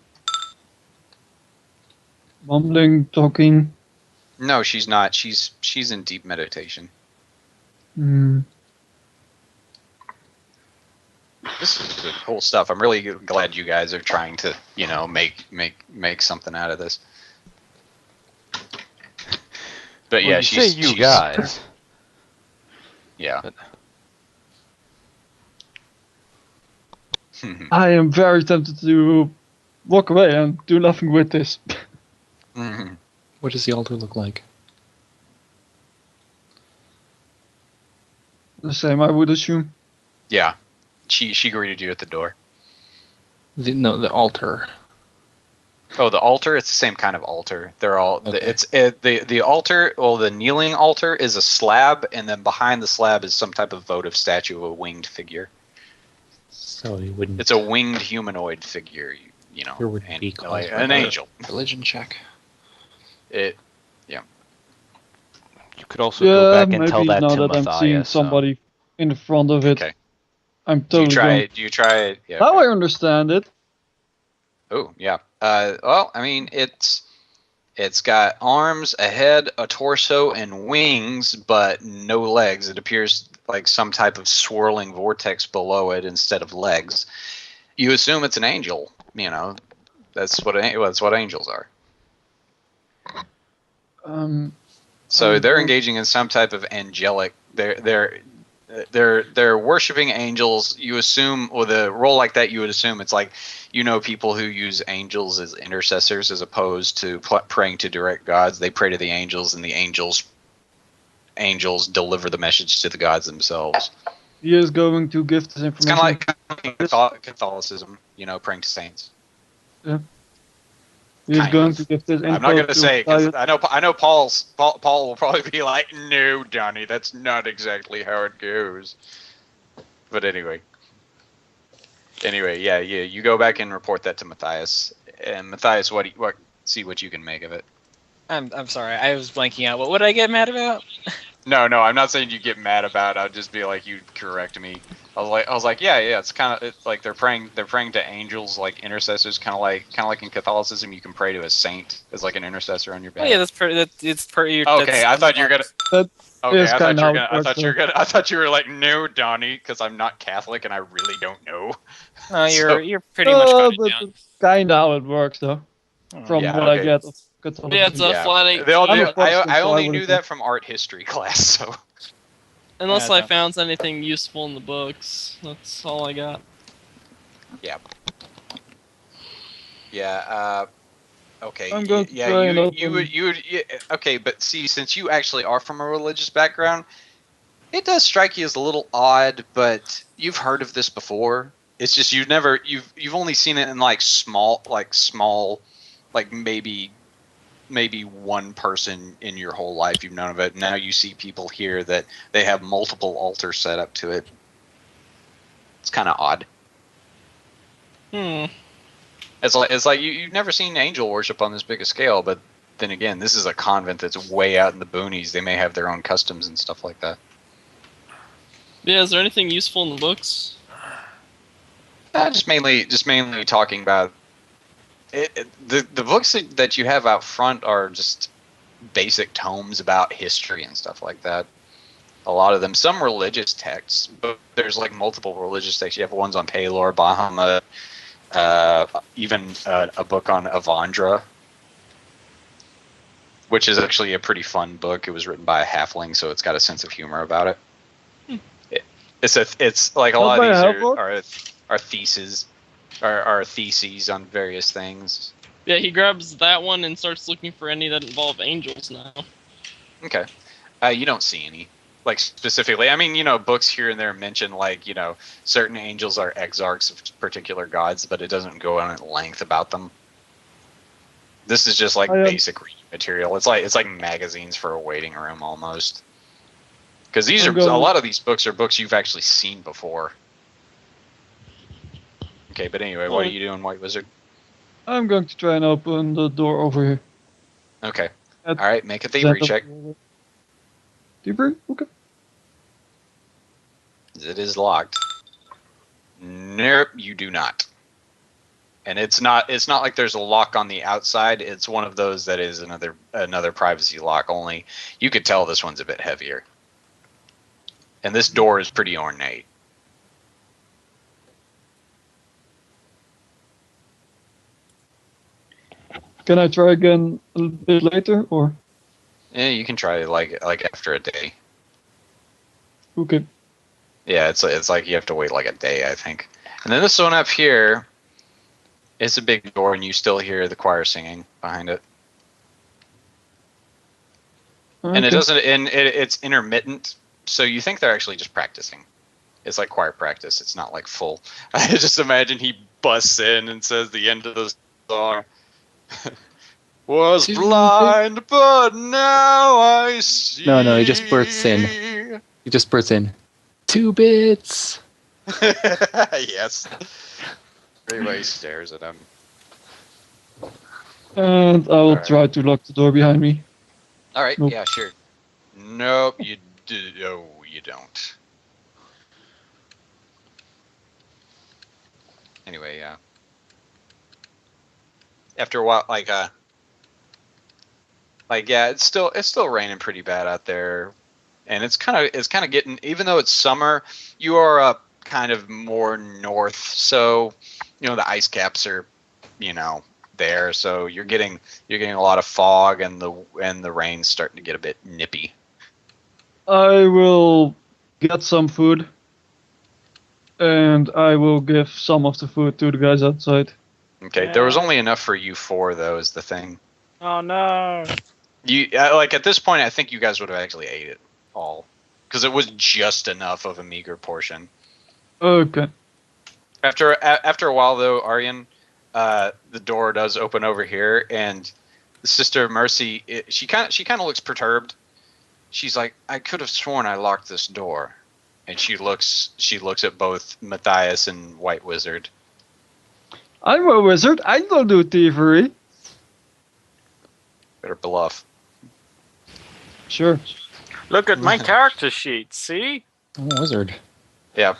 mumbling, talking? No, she's not. She's in deep meditation. Hmm. This is good, cool stuff. I'm really glad you guys are trying to, make something out of this. But yeah, Well, you say you guys. Yeah. But- I am very tempted to walk away and do nothing with this. Mhm. What does the altar look like? The same, I would assume. Yeah. She greeted you at the door. The altar. Oh, the altar. It's the same kind of altar. They're all. Okay. The altar. Well, the kneeling altar is a slab, and then behind the slab is some type of votive statue of a winged figure. So you wouldn't. It's a winged humanoid figure. There would be like cause an for a angel. Religion check. You could also go back and maybe tell that now to that I'm seeing Matthias. somebody in the front of it, Okay. I'm Do you totally try going. it? Do you try it? Yeah. Now okay. I understand it. Oh yeah. Well, I mean, it's got arms, a head, a torso, and wings, but no legs. It appears like some type of swirling vortex below it instead of legs. You assume it's an angel. That's what angels are. So they're engaging in some type of angelic. They're worshiping angels. You assume with a role like that, you would assume it's like people who use angels as intercessors as opposed to praying to direct gods. They pray to the angels, and the angels deliver the message to the gods themselves. He is going to give this It's information. kind of like Catholicism, praying to saints. He is kind going of. to give this info I'm not going to say because Matthias. I know Paul will probably be like, no, Donnie, that's not exactly how it goes. But anyway, yeah, you go back and report that to Matthias, and Matthias, see what you can make of it. I'm sorry, I was blanking out. What would I get mad about? No, I'm not saying you get mad about it. I'll just be like, you correct me. I was like, yeah, it's like they're praying to angels, like intercessors, kind of like in Catholicism, you can pray to a saint as like an intercessor on your Oh behalf. yeah, that's pretty. It's pretty. Okay, I thought you were gonna. That Okay, is I thought kinda you were how it gonna. I works, thought you were gonna. I thought you were like, no, Donnie, because I'm not Catholic and I really don't know. No, So- you're pretty much got it but down. kinda how it works, though. From Yeah, what I okay. get of Catholicism. Yeah, it's a Yeah. flat They all I'm do. a Protestant, I so I only would've knew thought- that from art history class. So Unless Yeah, I no. found anything useful in the books. That's all I got. yeah. Okay. I'm going to yeah. try and Okay, but see, since you actually are from a religious background, it does strike you as a little odd. But you've heard of this before. It's just you've only seen it in like small, like maybe one person in your whole life you've known of it. Now you see people here that they have multiple altars set up to it. It's kind of odd. It's like you've never seen angel worship on this big a scale, but then again, this is a convent that's way out in the boonies. They may have their own customs and stuff like that. Yeah, is there anything useful in the books? Just mainly talking about the books that you have out front are just basic tomes about history and stuff like that. A lot of them, some religious texts, but there's like multiple religious texts. You have ones on Palor, Bahamut, even a book on Avandra, which is actually a pretty fun book. It was written by a halfling, so it's got a sense of humor about it. It's like a lot of these are theses, are theses on various things. Yeah, he grabs that one and starts looking for any that involve angels now. Okay, you don't see any. Like specifically, I mean, books here and there mention like, certain angels are exarchs of particular gods, but it doesn't go on at length about them. This is just like basic reading material. It's like magazines for a waiting room almost. Because a lot of these books are books you've actually seen before. Okay, but anyway, what are you doing, White Wizard? I'm going to try and open the door over here. Okay. At All right, make a thievery check. Thievery? Okay. It is locked. Nope, you do not. And it's not like there's a lock on the outside. It's one of those that is another privacy lock. Only you could tell this one's a bit heavier. And this door is pretty ornate. Can I try again a little bit later, or? Yeah, you can try like after a day. Okay. Yeah, it's like you have to wait like a day, I think. And then this one up here, it's a big door, and you still hear the choir singing behind it. And it Okay. doesn't, and it's intermittent, so you think they're actually just practicing. It's like choir practice. It's not like full. I just imagine he busts in and says the end of the song. Was blind, but now I see. No, he just bursts in. He just bursts in. 2 bits. Yes. Everybody stares at him. And I will Alright. try to lock the door behind me. All right. Nope. Yeah, sure. Nope. You do. No, you don't. Anyway, yeah. After a while, yeah, it's still raining pretty bad out there, and it's kind of getting. Even though it's summer, you are up kind of more north, so the ice caps are, there, so you're getting a lot of fog, and the rain's starting to get a bit nippy. I will get some food, and I will give some of the food to the guys outside. Okay, there was only enough for you four, though, is the thing. Oh no. You at this point, I think you guys would have actually ate it all, because it was just enough of a meager portion. Okay. After a while, though, Aryan, the door does open over here, and Sister Mercy, she kind of looks perturbed. She's like, I could have sworn I locked this door, and she looks at both Matthias and White Wizard. I'm a wizard. I don't do thievery. Better bluff. Sure. Look at my character sheet, see? I'm a wizard. Yeah.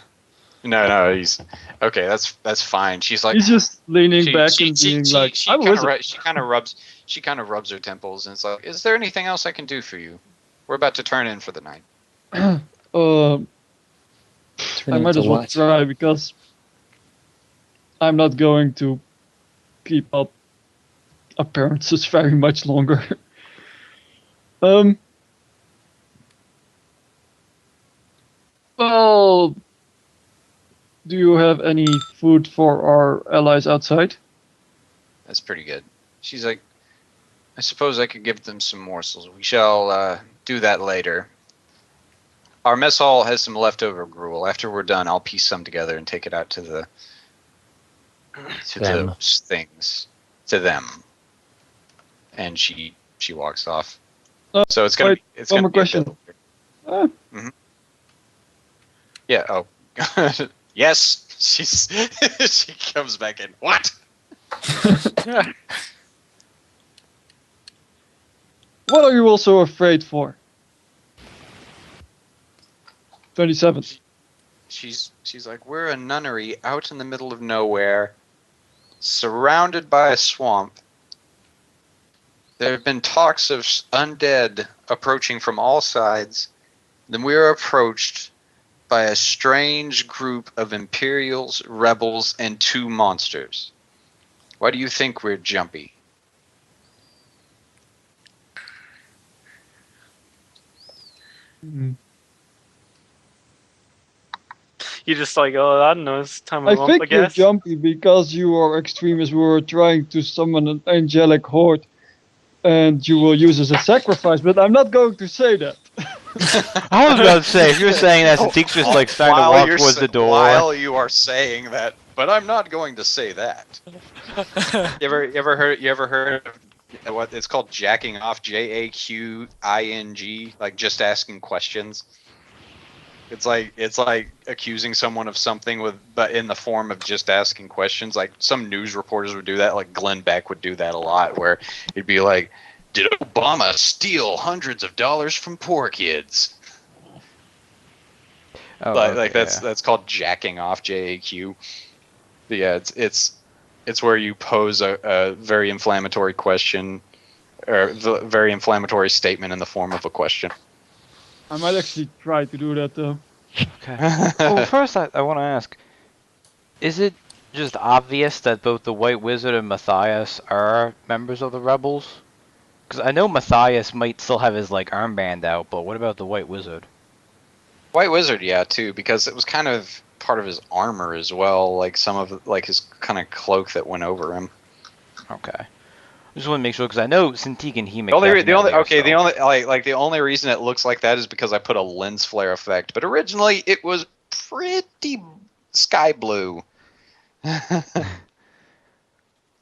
No, he's okay. That's fine. She's like, He's just leaning back and being like, she I'm a kind of wizard. she kind of rubs her temples and it's like, is there anything else I can do for you? We're about to turn in for the night. Turn I might into as well what? try because I'm not going to keep up appearances very much longer. Well, do you have any food for our allies outside? That's pretty good. She's like, I suppose I could give them some morsels. We shall do that later. Our mess hall has some leftover gruel. After we're done, I'll piece some together and take it out to the Them. those things, to them. And she walks off. So it's gonna wait, be it's one gonna more be a question. bit- Ah, Yeah. Oh. Yes. She's she comes back in. What? what are you also afraid for? 27th. She's like, we're a nunnery out in the middle of nowhere, surrounded by a swamp. There have been talks of undead approaching from all sides. Then we are approached by a strange group of Imperials, rebels, and 2 monsters. Why do you think we're jumpy? Mm. You're just like, oh, I don't know, it's time I of month, I think you're guess. jumpy because you are extremists who are trying to summon an angelic horde and you will use as a sacrifice, but I'm not going to say that. I was about to say, if you're saying that, Santik's just like starting to walk towards the door. While you are saying that, but I'm not going to say that. You ever heard of what it's called, jacking off? JAQING, like just asking questions. It's like accusing someone of something but in the form of just asking questions. Like some news reporters would do that. Like Glenn Beck would do that a lot, where he'd be like, "Did Obama steal hundreds of dollars from poor kids?" Oh, Like okay, that's called jacking off, JAQ. But yeah, it's where you pose a very inflammatory question or the very inflammatory statement in the form of a question. I might actually try to do that though. Okay. Well, first I want to ask, is it just obvious that both the White Wizard and Matthias are members of the Rebels? Because I know Matthias might still have his like armband out, but what about the White Wizard? White Wizard, yeah, too, because it was kind of part of his armor as well, like some of like his kind of cloak that went over him. Okay. I just want to make sure because I know Cintiq and he The only reason it looks like that is because I put a lens flare effect, but originally it was pretty sky blue.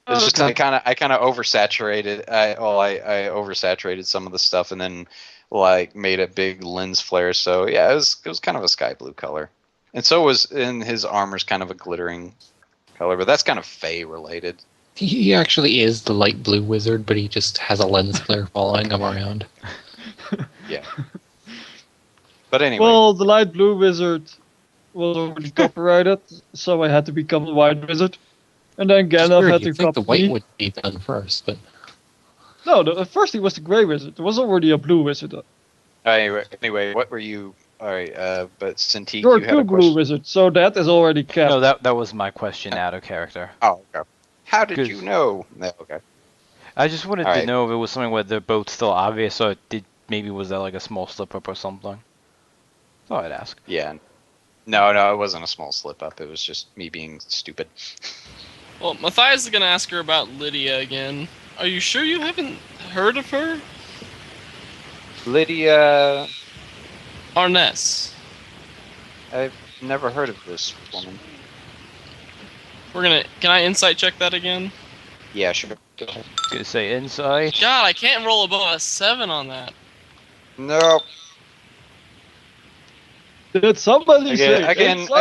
It's just I kind of oversaturated. I oversaturated some of the stuff and then like made a big lens flare. So yeah, it was kind of a sky blue color, and so was in his armor's kind of a glittering color, but that's kind of Fey related. He actually is the light blue wizard, but he just has a lens flare following him around. Yeah. But anyway, Well, the light blue wizard was already copyrighted, so I had to become the white wizard. And then Which is Gandalf weird, had to you'd think the copy white me. would be done first, but No, at first he was the grey wizard. There was already a blue wizard. anyway, what were you? All right, but Cintiq, You're you a had a two blue question. wizard, so that is already capped. No, that was my question out of character. Oh, okay. How did 'Cause- you know? No, okay. I just wanted to Alright. know if it was something where they're both still obvious, or maybe was that like a small slip up or something? Thought I'd ask. Yeah. No, it wasn't a small slip up. It was just me being stupid. Well, Matthias is gonna ask her about Lydia again. Are you sure you haven't heard of her? Lydia, Arness. I've never heard of this woman. Can I insight check that again? Yeah, sure. Gonna say insight. God, I can't roll above a 7 on that. No. Did somebody say Again. insight?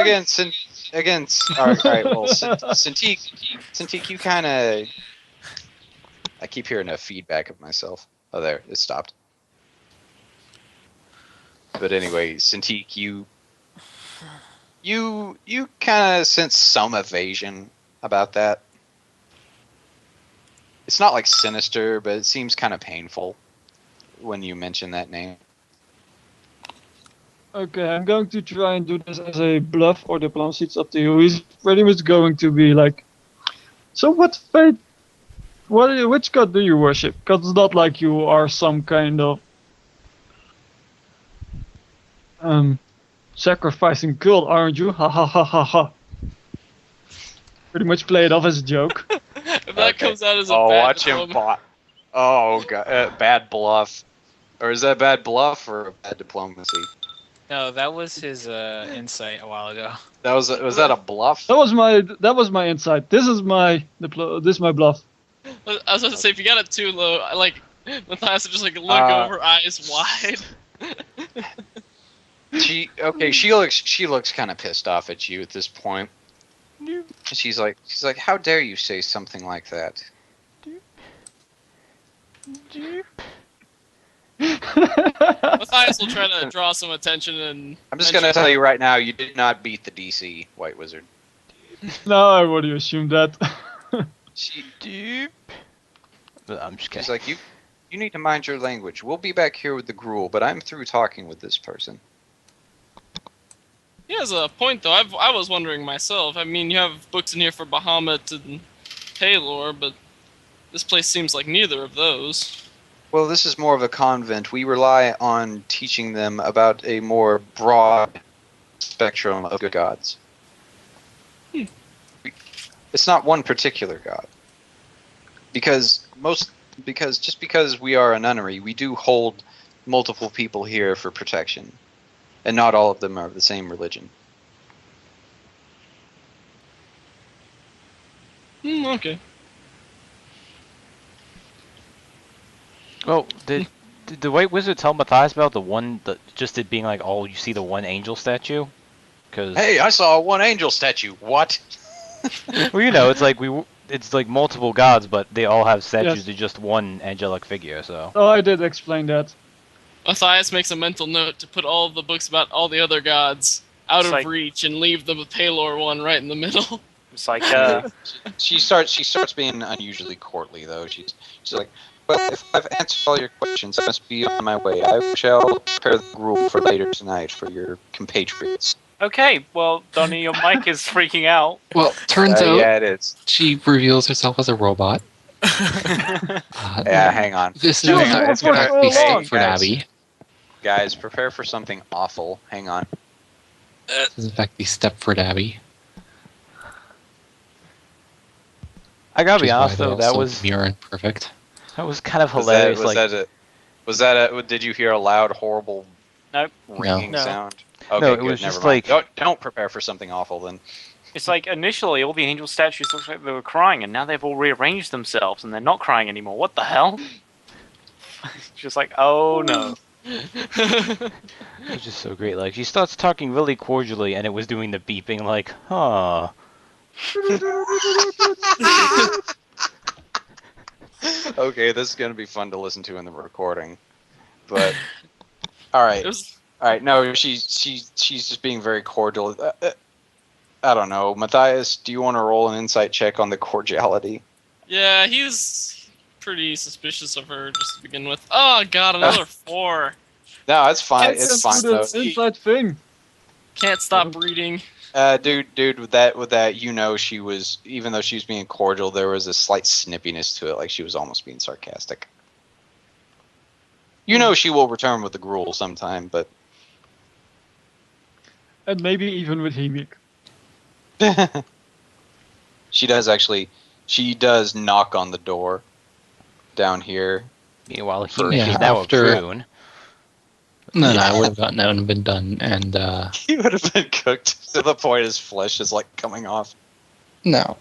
All right. Well, Cintiq, you kind of. I keep hearing a feedback of myself. Oh, there, it stopped. But anyway, Cintiq, You kind of sense some evasion about that. It's not like sinister, but it seems kind of painful when you mention that name. Okay, I'm going to try and do this as a bluff or diplomacy. It's up to you. He's pretty much going to be like, so what fate? Which god do you worship? Because it's not like you are some kind of sacrificing cult, aren't you? Ha ha ha ha ha. Pretty much play it off as a joke. If that comes out as a Oh, bad watch him diploma- bot. Oh god, bad bluff. Or is that bad bluff or bad diplomacy? No, that was his insight a while ago. Was that a bluff? That was my insight. This is my bluff. I was about to say, if you got it too low, I like Matthias would just like look over, eyes wide. She looks kind of pissed off at you at this point. She's like, how dare you say something like that? Matthias will try to draw some attention and. I'm just gonna tell you right now, you did not beat the DC White Wizard. No, I already assumed that. I'm just She's kidding. like, you need to mind your language. We'll be back here with the gruel, but I'm through talking with this person. He has a point though. I was wondering myself. I mean, you have books in here for Bahamut and Paylor, but this place seems like neither of those. Well, this is more of a convent. We rely on teaching them about a more broad spectrum of good gods. It's not one particular god. Because just because we are a nunnery, we do hold multiple people here for protection. And not all of them are of the same religion. Okay. Well, did the White Wizard tell Matthias about just it being like, oh, you see the one angel statue? Because Hey, I saw one angel statue. What? well, you know, it's like it's like multiple gods, but they all have statues Yes. of just one angelic figure. So Oh, I did explain that. Matthias makes a mental note to put all of the books about all the other gods out It's of like- reach and leave the Paylor one right in the middle. It's like, She starts being unusually courtly though. She's like, well, if I've answered all your questions, I must be on my way. I shall prepare the gruel for later tonight for your compatriots. okay, well, Donnie, your mic is freaking out. Well, turns out Yeah, it is. she reveals herself as a robot. Yeah, hang on. This is Dude, in what's fact going the on? Stepford Guys. Abbey. Guys, prepare for something awful. Hang on. This is in fact the Stepford Abbey. I gotta which be is why honest they're though, all that so was mirror and perfect. kind of hilarious. Did you hear a loud, horrible Nope. ringing No. sound? Okay, No, it good, was never just mind. like- Don't prepare for something awful then. It's like initially all the angel statues looked like they were crying, and now they've all rearranged themselves and they're not crying anymore. What the hell? Just like, oh no. It was just so great. Like she starts talking really cordially, and it was doing the beeping, like, huh. Okay, this is gonna be fun to listen to in the recording. But all right. It was, All right, no, she's just being very cordial. I don't know, Matthias. Do you want to roll an insight check on the cordiality? yeah, he's pretty suspicious of her just to begin with. Oh god, another 4. No, it's fine. It's Let's fine do though. this inside thing. Can't stop reading. Dude, with that, you know, she was, even though she was being cordial, there was a slight snippiness to it, like she was almost being sarcastic. You know, she will return with the gruel sometime, but And maybe even with Hemik. she does knock on the door down here. Meanwhile, Yeah, he's now after- a croon. No, I would have gotten out and been done. And He would have been cooked to the point his flesh is like coming off. no,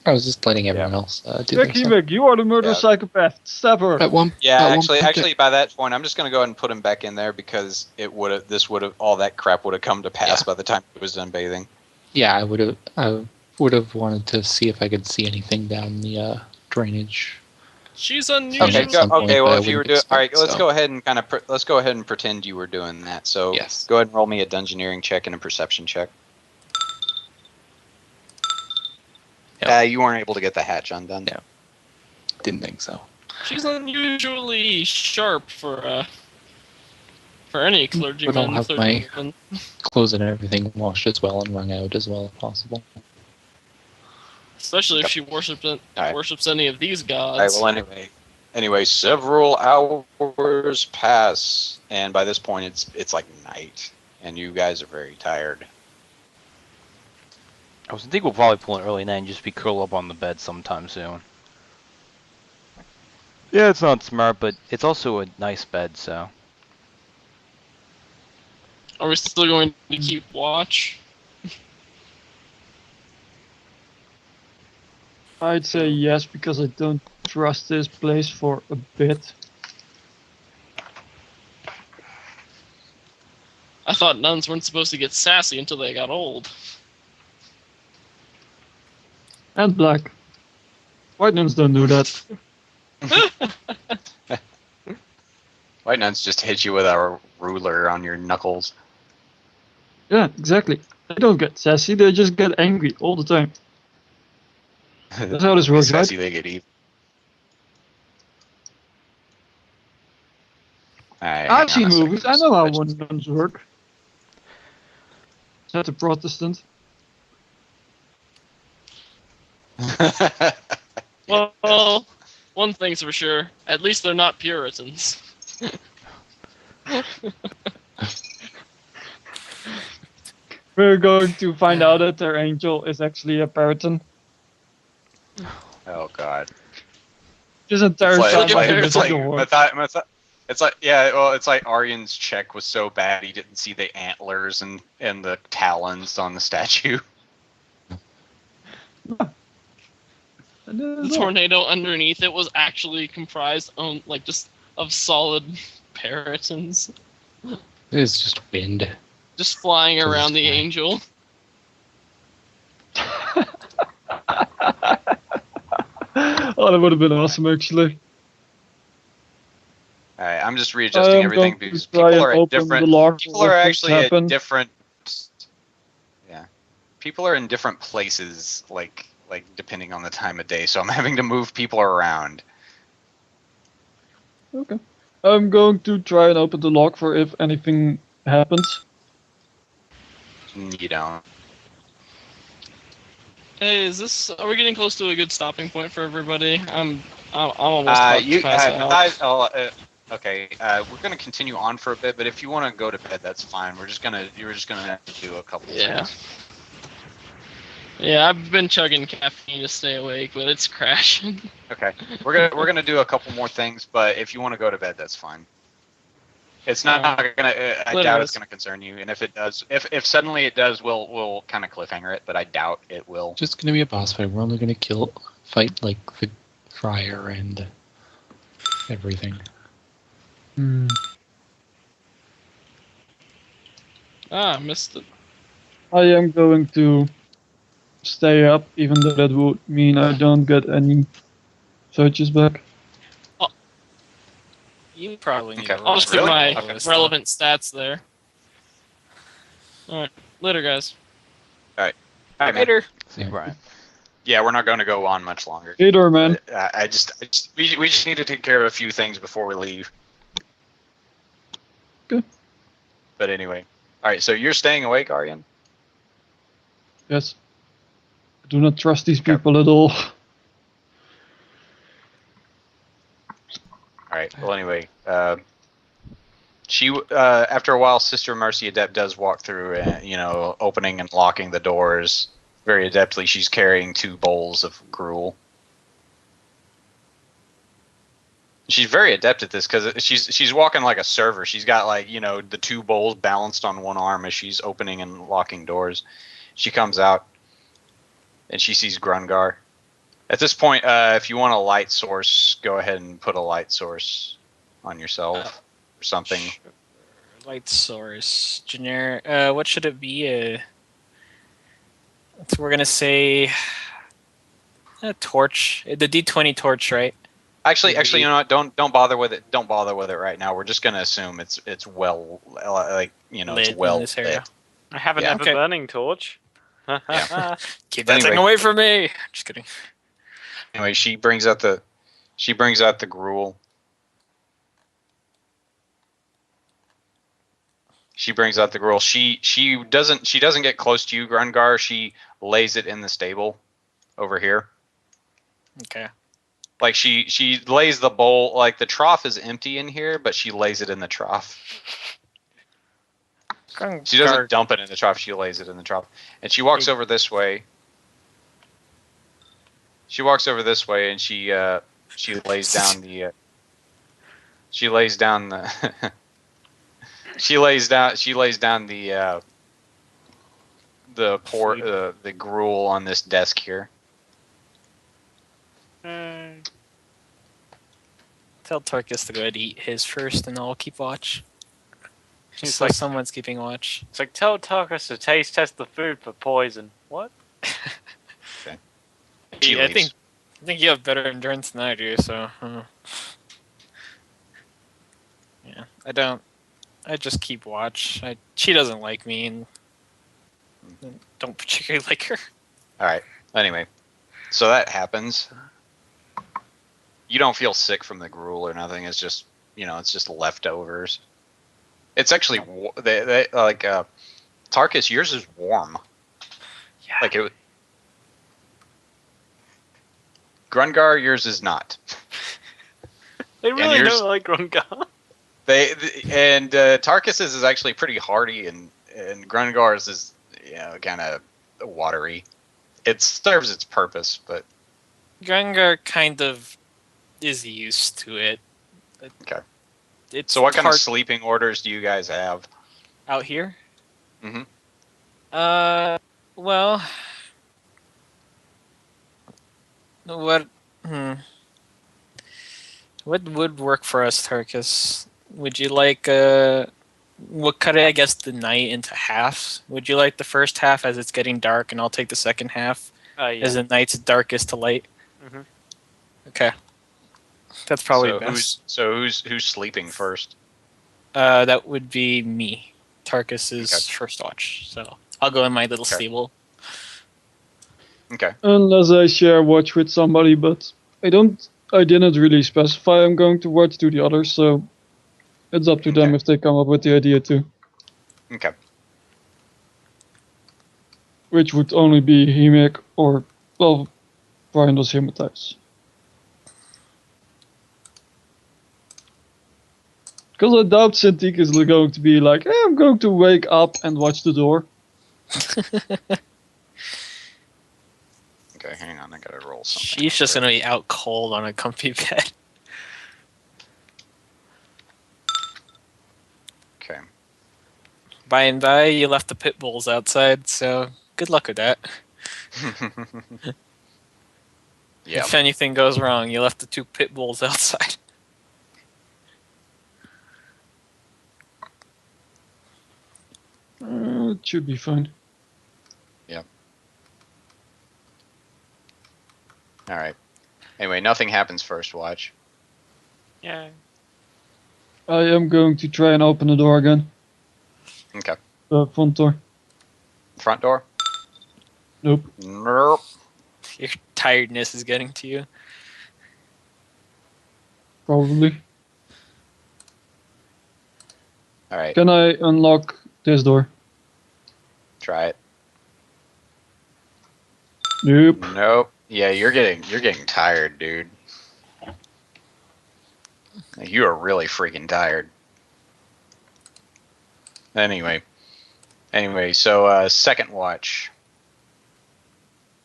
I was just letting everyone else do Vic, their stuff. Hemik, you are the murder Yeah. psychopath. Stab her. At one, Yeah, at one actually, point by that point, I'm just gonna go ahead and put him back in there because all that crap would have come to pass Yeah. by the time he was done bathing. yeah, I would have wanted to see if I could see anything down the drainage. She's unusual. Okay, at some point, well, but I if you were wouldn't doing, all right, expect let's so. go ahead and let's go ahead and pretend you were doing that. So Yes. go ahead and roll me a dungeoneering check and a perception check. You weren't able to get the hatch undone. Yeah. Didn't think so. She's unusually sharp for any clergyman. have my- Clothes and everything washed as well and wrung out as well as possible. Especially if she worships Alright. worships any of these All right. gods. Well, anyway, several hours pass, and by this point, it's like night, and you guys are very tired. I think we'll probably pull an early night and just be curled up on the bed sometime soon. Yeah, it's not smart, but it's also a nice bed, so. Are we still going to keep watch? I'd say yes, because I don't trust this place for a bit. I thought nuns weren't supposed to get sassy until they got old. And black. White nuns don't do that. White nuns just hit you with a ruler on your knuckles. Yeah, exactly. They don't get sassy, they just get angry all the time. That's how this works, right? Sassy, they get evil. Alright, hang I've on seen a second. movies, I know how one nuns work. Is that a Protestant? Well, one thing's for sure. At least they're not Puritans. We're going to find out that their angel is actually a Puritan. Oh god. This entire It's time like, I've been it's like, missing the word. it's like, yeah, well, it's like Aryan's check was so bad he didn't see the antlers and the talons on the statue. The tornado underneath it was actually comprised of solid Puritans It's just wind. just flying around the angel. Oh, that would have been awesome, actually. Alright, I'm just readjusting everything going to because try people and are at open different. the lock People for are what actually just at happened. different. Yeah, people are in different places, like depending on the time of day. So I'm having to move people around. Okay. I'm going to try and open the lock for if anything happens. You don't. Hey, are we getting close to a good stopping point for everybody? I'm almost about to You pass out. okay. We're gonna continue on for a bit, but if you want to go to bed, that's fine. You're just gonna have to do a couple. Yeah. Things. Yeah, I've been chugging caffeine to stay awake, but it's crashing. Okay. We're gonna do a couple more things, but if you want to go to bed, that's fine. It's not gonna. I doubt it's gonna concern you, and if it does, if suddenly it does, we'll kind of cliffhanger it, but I doubt it will. Just gonna be a boss fight. We're only gonna fight like the friar and everything. I missed it. I am going to stay up, even though that would mean I don't get any searches back. You probably need Okay. to I'll just put Really? my Okay. relevant stats there. Alright, later guys. All right, man. Later. Right. Yeah, we're not going to go on much longer. Later, man. We just need to take care of a few things before we leave. Good. But anyway, all right. So you're staying awake, Aryan? Yes. I do not trust these people at all. All right. Well, anyway, she after a while, Sister Mercy Adept does walk through, opening and locking the doors very adeptly. She's carrying 2 bowls of gruel. She's very adept at this because she's walking like a server. She's got the 2 bowls balanced on one arm as she's opening and locking doors. She comes out and she sees Grungar. At this point, if you want a light source, go ahead and put a light source on yourself or something. Sure. Light source. Generic. What should it be? So we're gonna say a torch. The D20 torch, right? Actually, you know what? Don't bother with it. Don't bother with it right now. We're just gonna assume it's well, Lit it's well in this area. lit. I have an Yeah. ever Okay. burning torch. Keep that thing Anyway. away from me. Just kidding. Anyway, she brings out the gruel. She brings out the gruel. She doesn't get close to you, Grungar. She lays it in the stable over here. Okay. Like she lays the bowl, like the trough is empty in here, but she lays it in the trough. She doesn't dump it in the trough, she lays it in the trough. And she walks over this way. She walks over this way and she lays down the she lays down the she lays down the gruel on this desk here. Tell Torcus to go ahead and eat his first, and I'll keep watch. He's Just so like- someone's keeping watch. It's like, tell Tarkus to taste test the food for poison. What? She I leaves. think you have better endurance than I do, so. Yeah, I don't. I just keep watch. She doesn't like me, and don't particularly like her. All right. Anyway, so that happens. You don't feel sick from the gruel or nothing. It's just, it's just leftovers. It's actually Tarkus, yours is warm. Yeah. Like it. Grungar, yours is not. They really yours- don't like Grungar. Tarkus's is actually pretty hardy, and Grungar's is kind of watery. It serves its purpose, but Gengar kind of is used to it. Okay. It's so what kind of hard sleeping orders do you guys have? out here? Mhm. Well, what? What would work for us, Tarkus? Would you like we'll cut it, I guess, the night into halves. Would you like the first half as it's getting dark, and I'll take the second half Yeah. as the night's darkest to light? Mhm. Okay. That's probably so best. who's sleeping first? That would be me. Tarkus's Okay. first watch. So I'll go in my little Okay. stable. Okay. Unless I share watch with somebody, but I didn't really specify I'm going to watch to the others, so it's up to them Okay. if they come up with the idea too. Okay. Which would only be Hemek or, well, Brian does Hematize. Because I doubt Cintiq is going to be like, hey, I'm going to wake up and watch the door. Okay, hang on, I gotta roll something. She's just gonna be out cold on a comfy bed. Okay. By and by, you left the pit bulls outside, so good luck with that. Yeah. If anything goes wrong, you left the 2 pit bulls outside. It should be fine. All right. Anyway, nothing happens first watch. Yeah. I am going to try and open the door again. Okay. The front door. Front door. Nope. Nope. Your tiredness is getting to you. Probably. All right. Can I unlock this door? Try it. Nope. Nope. Yeah, you're getting tired, dude. You are really freaking tired. Anyway, so second watch.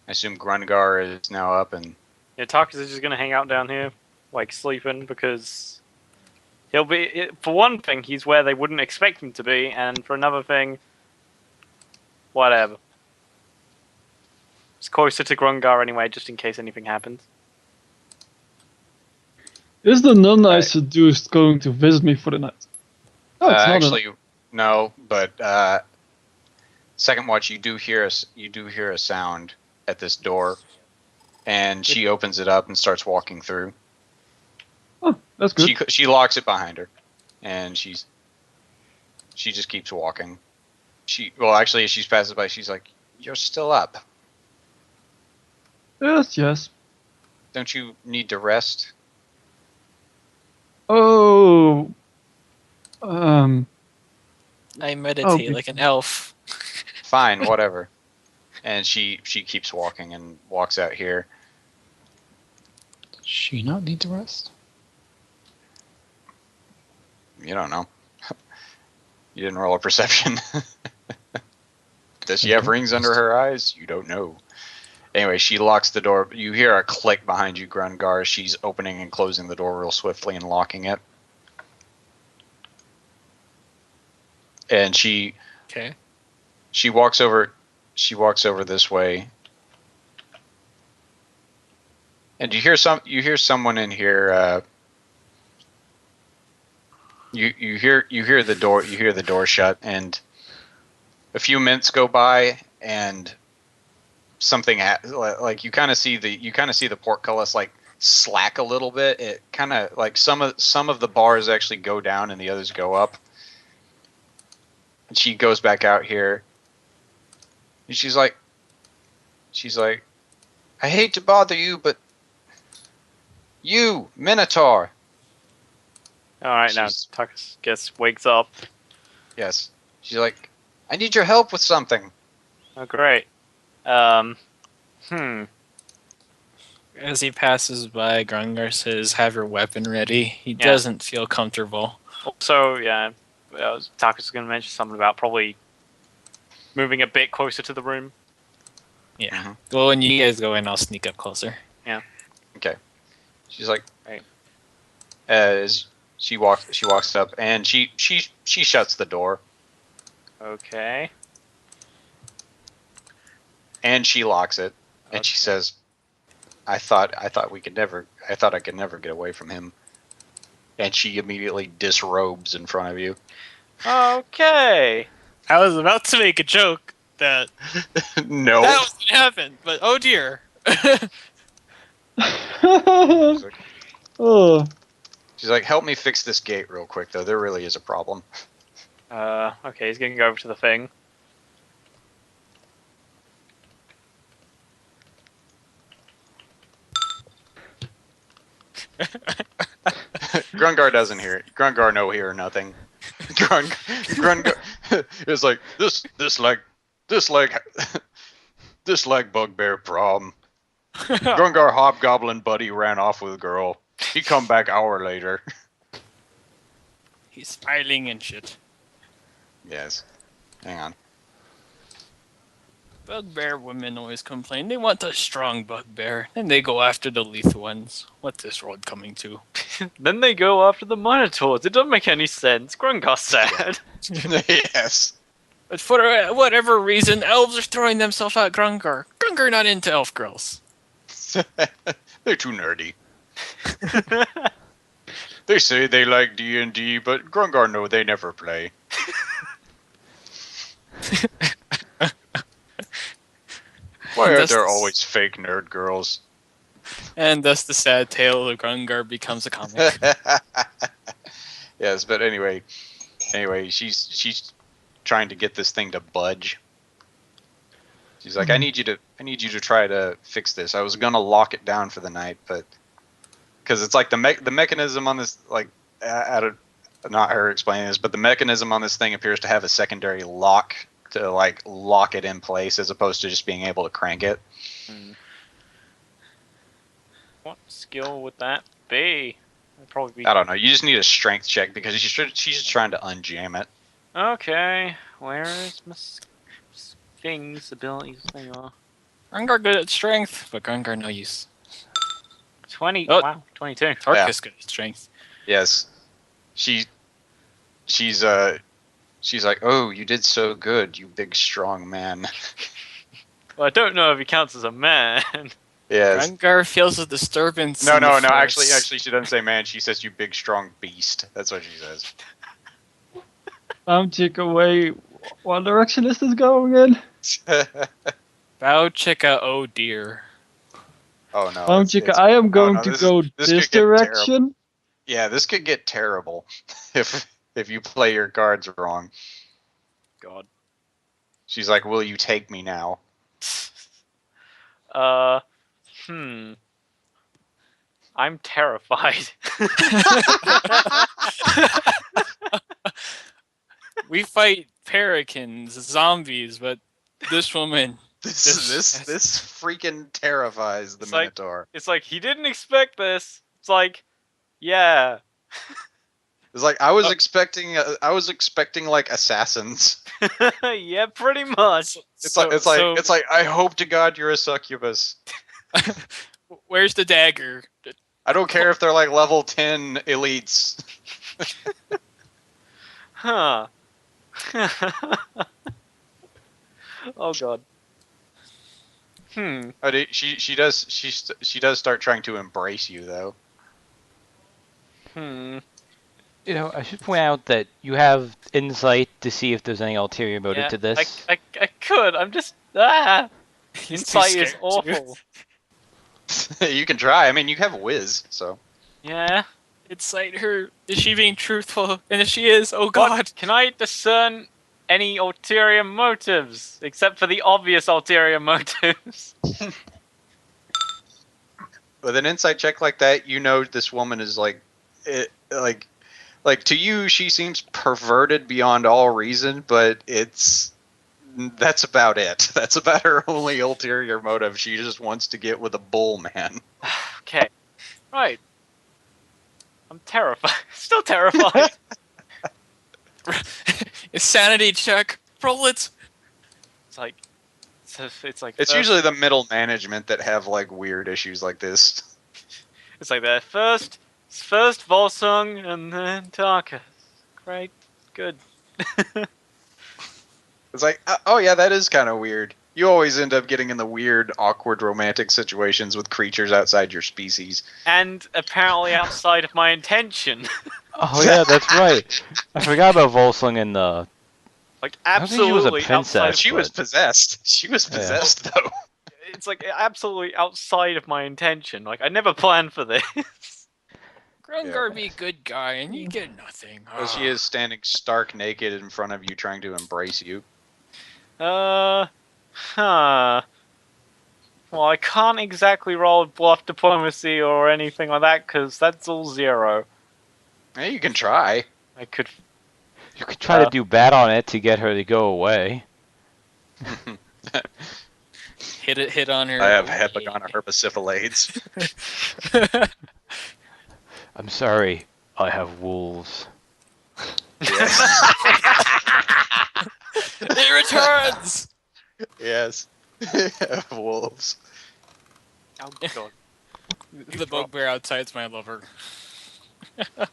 I assume Grungar is now up and Yeah, Tarkus is just gonna hang out down here, like sleeping, because he'll be. For one thing, he's where they wouldn't expect him to be, and for another thing, whatever. It's closer to Grungar anyway, just in case anything happens. Is the nun I Right. seduced going to visit me for the night? Oh, it's not actually no, but second watch you do hear a sound at this door, and she opens it up and starts walking through. Oh, that's good. She locks it behind her, and she just keeps walking. Actually, as she's passes by, she's like, You're still up. Yes, yes. Don't you need to rest? Oh. I meditate Oh, like an elf. Fine, whatever. And she keeps walking and walks out here. Does she not need to rest? You don't know. You didn't roll a perception. Does she have Okay. rings under her eyes? You don't know. Anyway, she locks the door. You hear a click behind you, Grungar. She's opening and closing the door real swiftly and locking it. And she Okay. walks over. She walks over this way. And you hear someone in here. You hear the door shut, and a few minutes go by, and something like you kind of see the portcullis like slack a little bit. It kind of like some of the bars actually go down and the others go up. And she goes back out here, and she's like, I hate to bother you, but you, Minotaur. Alright, now She's- Tuckus gets wakes up. Yes. She's like, I need your help with something. Oh, great. Hmm. As he passes by, Grungar says, "Have your weapon ready." He Yeah. doesn't feel comfortable. Also, yeah, Tuckus is going to mention something about probably moving a bit closer to the room. Yeah. Mhm. Well, when you guys go in, I'll sneak up closer. She's like, Right. As she walks up and she shuts the door Okay. and she locks it and she Okay. says, I thought I could never get away from him. And she immediately disrobes in front of you. Okay. I was about to make a joke that No. that was gonna happen, but oh dear. oh. She's like, help me fix this gate real quick though. There really is a problem. Okay, he's going to go over to the thing. Grungar doesn't hear it. Grungar no hear nothing. Grungar is like this like bugbear problem. Grungar hobgoblin buddy ran off with a girl. He come back hour later. He's smiling and shit. Yes. Hang on. Bugbear women always complain. They want a strong bugbear. Then they go after the lethal ones. What's this road coming to? Then they go after the Minotaurs. It doesn't make any sense. Grungar said. Yes. But for whatever reason, elves are throwing themselves at Grungar. Grungar not into elf girls. They're too nerdy. They say they like D&D, but Grungar no, they never play. Why are That's there the- always fake nerd girls? And thus the sad tale of Grungar becomes a comic. Yes, but anyway, she's trying to get this thing to budge. She's like, I need you to try to fix this. I was gonna lock it down for the night, but because it's like the mechanism on this, like, not her explaining this, but the mechanism on this thing appears to have a secondary lock to like lock it in place as opposed to just being able to crank it. What skill would that be? It'd probably be. I don't know. You just need a strength check because she's just trying to unjam it. Okay, where is my things, abilities? There you are. Grungar good at strength, but Grungar no use. 20. Oh. Wow, 22. Tarkus good at strength. Yes, she's like, oh, you did so good, you big strong man. Well, I don't know if he counts as a man. Yes. Grungar feels a disturbance. No, in the no, no. force. Actually, she doesn't say man. She says you big strong beast. That's what she says. Chick away. What direction is this going in? Bow chicka, oh dear. Oh no. Chick, I am going no, to this go is- this this could get direction. Yeah, this could get terrible if you play your cards wrong. God. She's like, "Will you take me now?" I'm terrified. We fight paragons, zombies, but this woman. This freaking terrifies the It's like- Minotaur. It's like he didn't expect this. It's like, yeah. It's like I was expecting like assassins. Yeah, pretty much. It's like I hope to God you're a succubus. Where's the dagger? I don't care if they're like level 10 elites. Huh. Oh god. She does start trying to embrace you though. You know, I should point out that you have insight to see if there's any ulterior motive Yeah, to this. I could. I'm just He's too insight is scared to. awful. You can try. I mean, you have whiz, so. Yeah. Incite her. Is she being truthful? And if she is, oh god. What? Can I discern any ulterior motives except for the obvious ulterior motives? With an insight check like that, you know this woman is like to you she seems perverted beyond all reason, but that's about it. That's about her only ulterior motive. She just wants to get with a bull man. Okay. Right. I'm terrified. Still terrified. Insanity check. Roll it. It's like It's usually the middle management that have like weird issues like this. it's like the first Volsung and then Tarka. Great. Good. It's like, oh yeah, that is kind of weird. You always end up getting in the weird, awkward romantic situations with creatures outside your species. And apparently outside of my intention. Oh yeah, that's right. I forgot about Volsung and the. Like I don't think she was a absolutely princess. outside. She was possessed. She was Yeah. possessed though. It's like absolutely outside of my intention. Like I never planned for this. Grungar be a good guy, and you get nothing. Well, she is standing stark naked in front of you, trying to embrace you. Huh. Well, I can't exactly roll bluff diplomacy or anything like that because that's all 0. Yeah, you can try. I could. You could try to do bad on it to get her to go away. Hit on her. I have Hepagona herpesiphyllades. I'm sorry, I have wolves. It returns. Yes. Wolves. Oh god. The bugbear outside's my lover.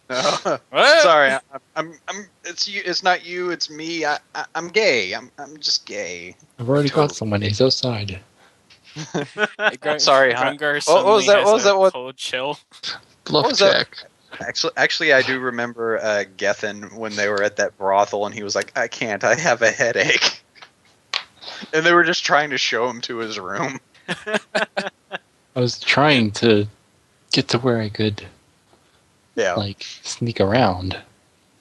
No. What? Sorry, I'm. It's you. It's not you. It's me. I'm gay. I'm just gay. I've already Totally. got someone. He's outside. Sorry, huh? Grungar What was that? suddenly What was has a that? What? cold chill. Bluff was that? check. Actually, I do remember Gethin when they were at that brothel, and he was like, "I can't. I have a headache." And they were just trying to show him to his room. I was trying to get to where I could Yeah. like sneak around.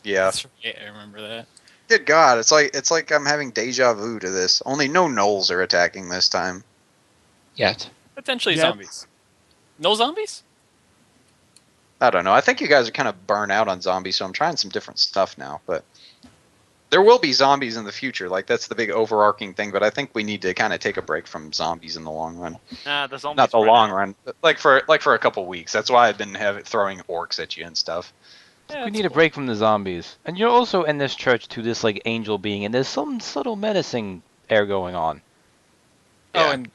Yeah. That's right, I remember that. Good God, it's like I'm having deja vu to this. Only no gnolls are attacking this time. Yet. Potentially Yep. zombies. No zombies? I don't know. I think you guys are kind of burnt out on zombies, so I'm trying some different stuff now. But there will be zombies in the future. Like that's the big overarching thing. But I think we need to kind of take a break from zombies in the long run. Nah, the zombies. Not the ran long out. run. But like for a couple weeks. That's why I've been throwing orcs at you and stuff. Yeah, We it's need a cool. break from the zombies. And you're also in this church to this like angel being, and there's some subtle menacing air going on. Oh, Yeah. and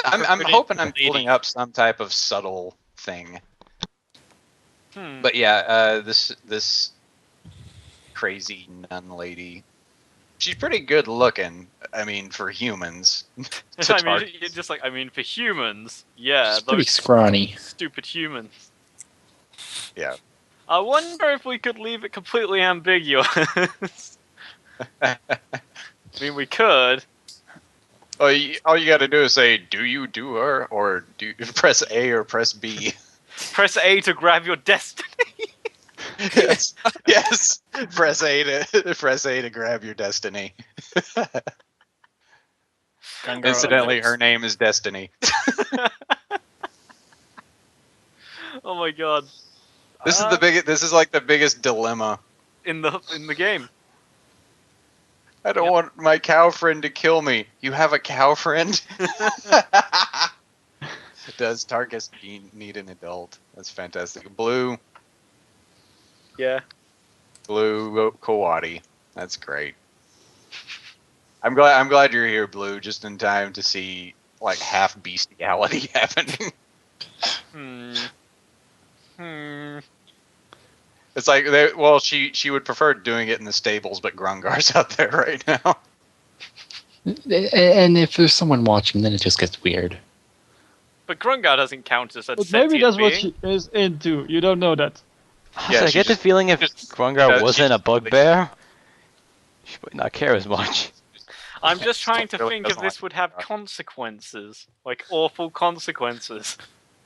I'm Pretty hoping I'm lady. building up some type of subtle thing. Hmm. But yeah, this crazy nun lady, she's pretty good looking. I mean, for humans. to I mean, target. you're just like, for humans, yeah, She's pretty those scrawny. stupid humans. Yeah. I wonder if we could leave it completely ambiguous. I mean, we could. all you got to do is say, "Do you do her?" or do press A or press B. Press A to grab your destiny. yes, yes. Press A to grab your destiny. Gungar Incidentally, lives. her name is Destiny. Oh my god. This is the biggest. This is like the biggest dilemma. in the game. I don't Yep. want my cow friend to kill me. You have a cow friend? Does Tarkus need an adult? That's fantastic. Blue Yeah. Kawadi. That's great. I'm glad you're here, Blue, just in time to see like half bestiality happening. It's like she would prefer doing it in the stables, but Grungar's out there right now. And if there's someone watching, then it just gets weird. But Grungar doesn't count as a But maybe sentient that's what being. she is into. You don't know that. Yeah, I she get the just- feeling if just- Grungar she wasn't a just- bugbear, she might not care as much. I'm just trying to Really think if doesn't this like would have Grungar. consequences. Like, awful consequences.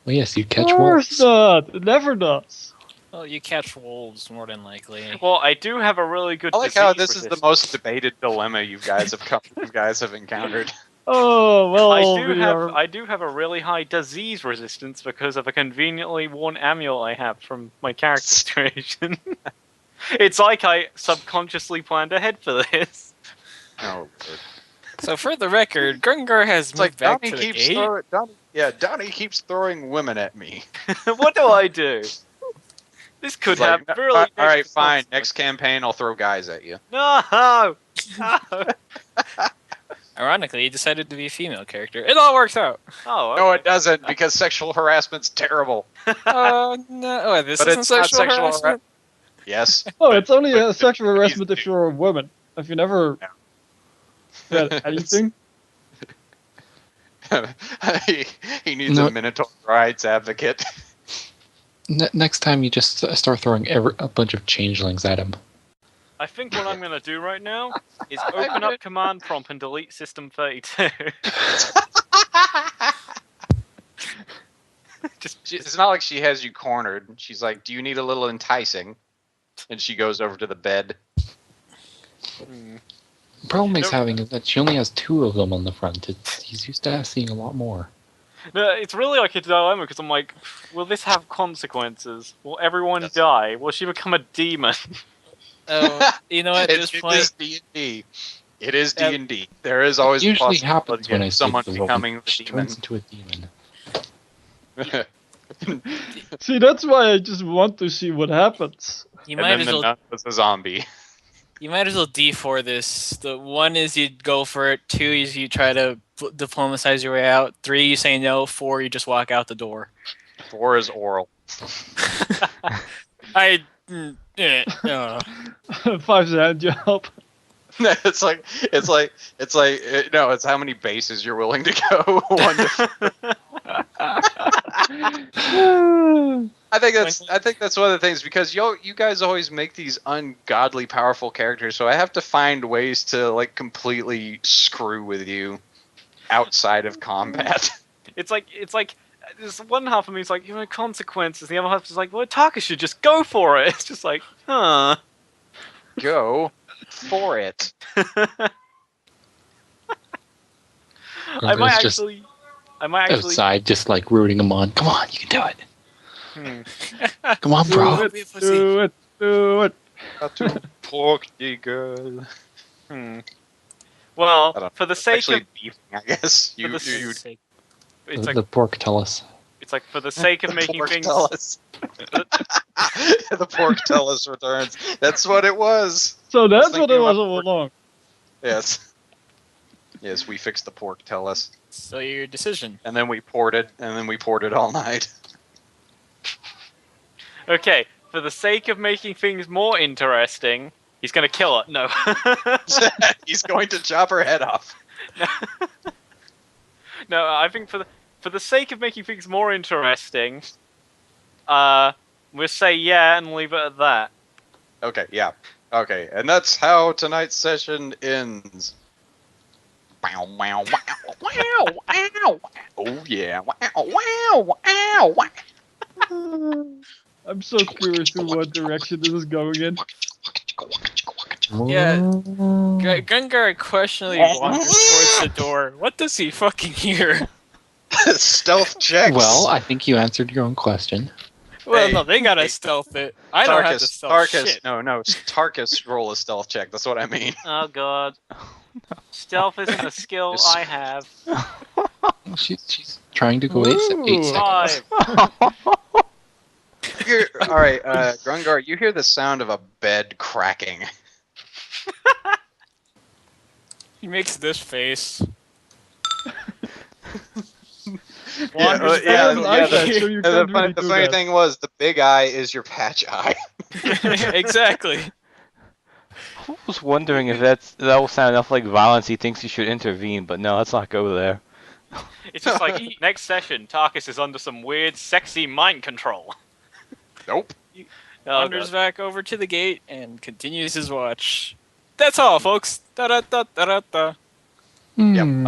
Well, yes, you Of catch course wolves. not. It never does. Well, you catch wolves more than likely. Well, I do have a really good I like how disease this is the resistance. most debated dilemma you guys have encountered. Oh well. I do have a really high disease resistance because of a conveniently worn amulet I have from my character's creation. It's like I subconsciously planned ahead for this. Oh, So for the record, Gungar has it's moved like back Donnie to the keeps gate. Donnie keeps thrhrowing women at me. What do I do? This could It's like, have really. all right, negative fine. consequences. Next campaign, I'll throw guys at you. No. No. Ironically, he decided to be a female character. It all works out. Oh. No, it doesn't, because sexual harassment's terrible. Oh no! Oh, this But isn't it's not sexual sexual harassment. Yes. Oh, it's only but- a sexual but harassment he's- if you're a woman. If you never said anything. he needs No. a Minotaur rights advocate. Next time, you just start throwing a bunch of changelings at him. I think what I'm gonna do right now is open up command prompt and delete system 32. It's not like she has you cornered. She's like, "Do you need a little enticing?" And she goes over to the bed. The problem he's Nope. having is that she only has 2 of them on the front. He's used to seeing a lot more. No, it's really like a dilemma because I'm like, will this have consequences? Will everyone Yes. die? Will she become a demon? Oh, you know, at It this is point, D&D. It is Yep. D&D. There is always It usually possibility happens when I of see someone the role. becoming the She demon. turns into a demon. See, that's why I just want to see what happens. you And might then as the well nun was a zombie. you might as well D4 this. The 1 is you go for it. 2 is you try to diplomatize your way out. 3 you say no. 4 you just walk out the door. 4 is oral. I. 5's a hand job. it's how many bases you're willing to go. 1 to I think that's one of the things, because you guys always make these ungodly powerful characters, so I have to find ways to like completely screw with you outside of combat. It's like there's one half of me is like, you know, consequences. The other half is like, well, Taka should just go for it. It's just like, huh. Go for it. I Grungar's might just actually. outside, just like rooting him on. Come on, you can do it. Hmm. Come on, bro. Do it. Do it. Pork girl. Hmm. I Well, don't for the sake Actually, of beefing, I guess. For the it's like The pork tell us. it's like for the sake of making pork things. Tellus. The pork Tellus returns. That's what it was. So that's thinking what it was about all along. Yes. Yes, we fixed the pork Tellus. So your decision. And then we poured it all night. Okay, for the sake of making things more interesting, he's gonna kill her. No. He's going to chop her head off. No, I think for the sake of making things more interesting, we'll say yeah and leave it at that. Okay, yeah. Okay, and that's how tonight's session ends. Wow, wow, wow, wow, wow. Oh yeah. Wow, wow, wow, wow. I'm so curious to what direction this is going in. Yeah. Gungar questionably wanders towards the door. What does he fucking hear? Stealth checks. Well, I think you answered your own question. Well, Hey, no, they gotta hey, stealth it. I don't have to stealth Tarkus. shit. No, Tarkus roll a stealth check. That's what I mean. Oh god. Stealth isn't a skill Just- I have. She's trying to go 8 seconds. 5. All right, Grungar, you hear the sound of a bed cracking. He makes this face. Yeah, Wanders yeah, back I over bet, here. so you And the can't funny, really the do funny that. thing was, the big eye is your patch eye. Exactly. I was wondering if that will sound enough like violence. He thinks he should intervene, but no, let's not go there. It's just like, next session, Tarkus is under some weird, sexy mind control. Nope. Oh, Wanders God. back over to the gate and continues his watch. That's all, folks. Da da da da da da. Yep.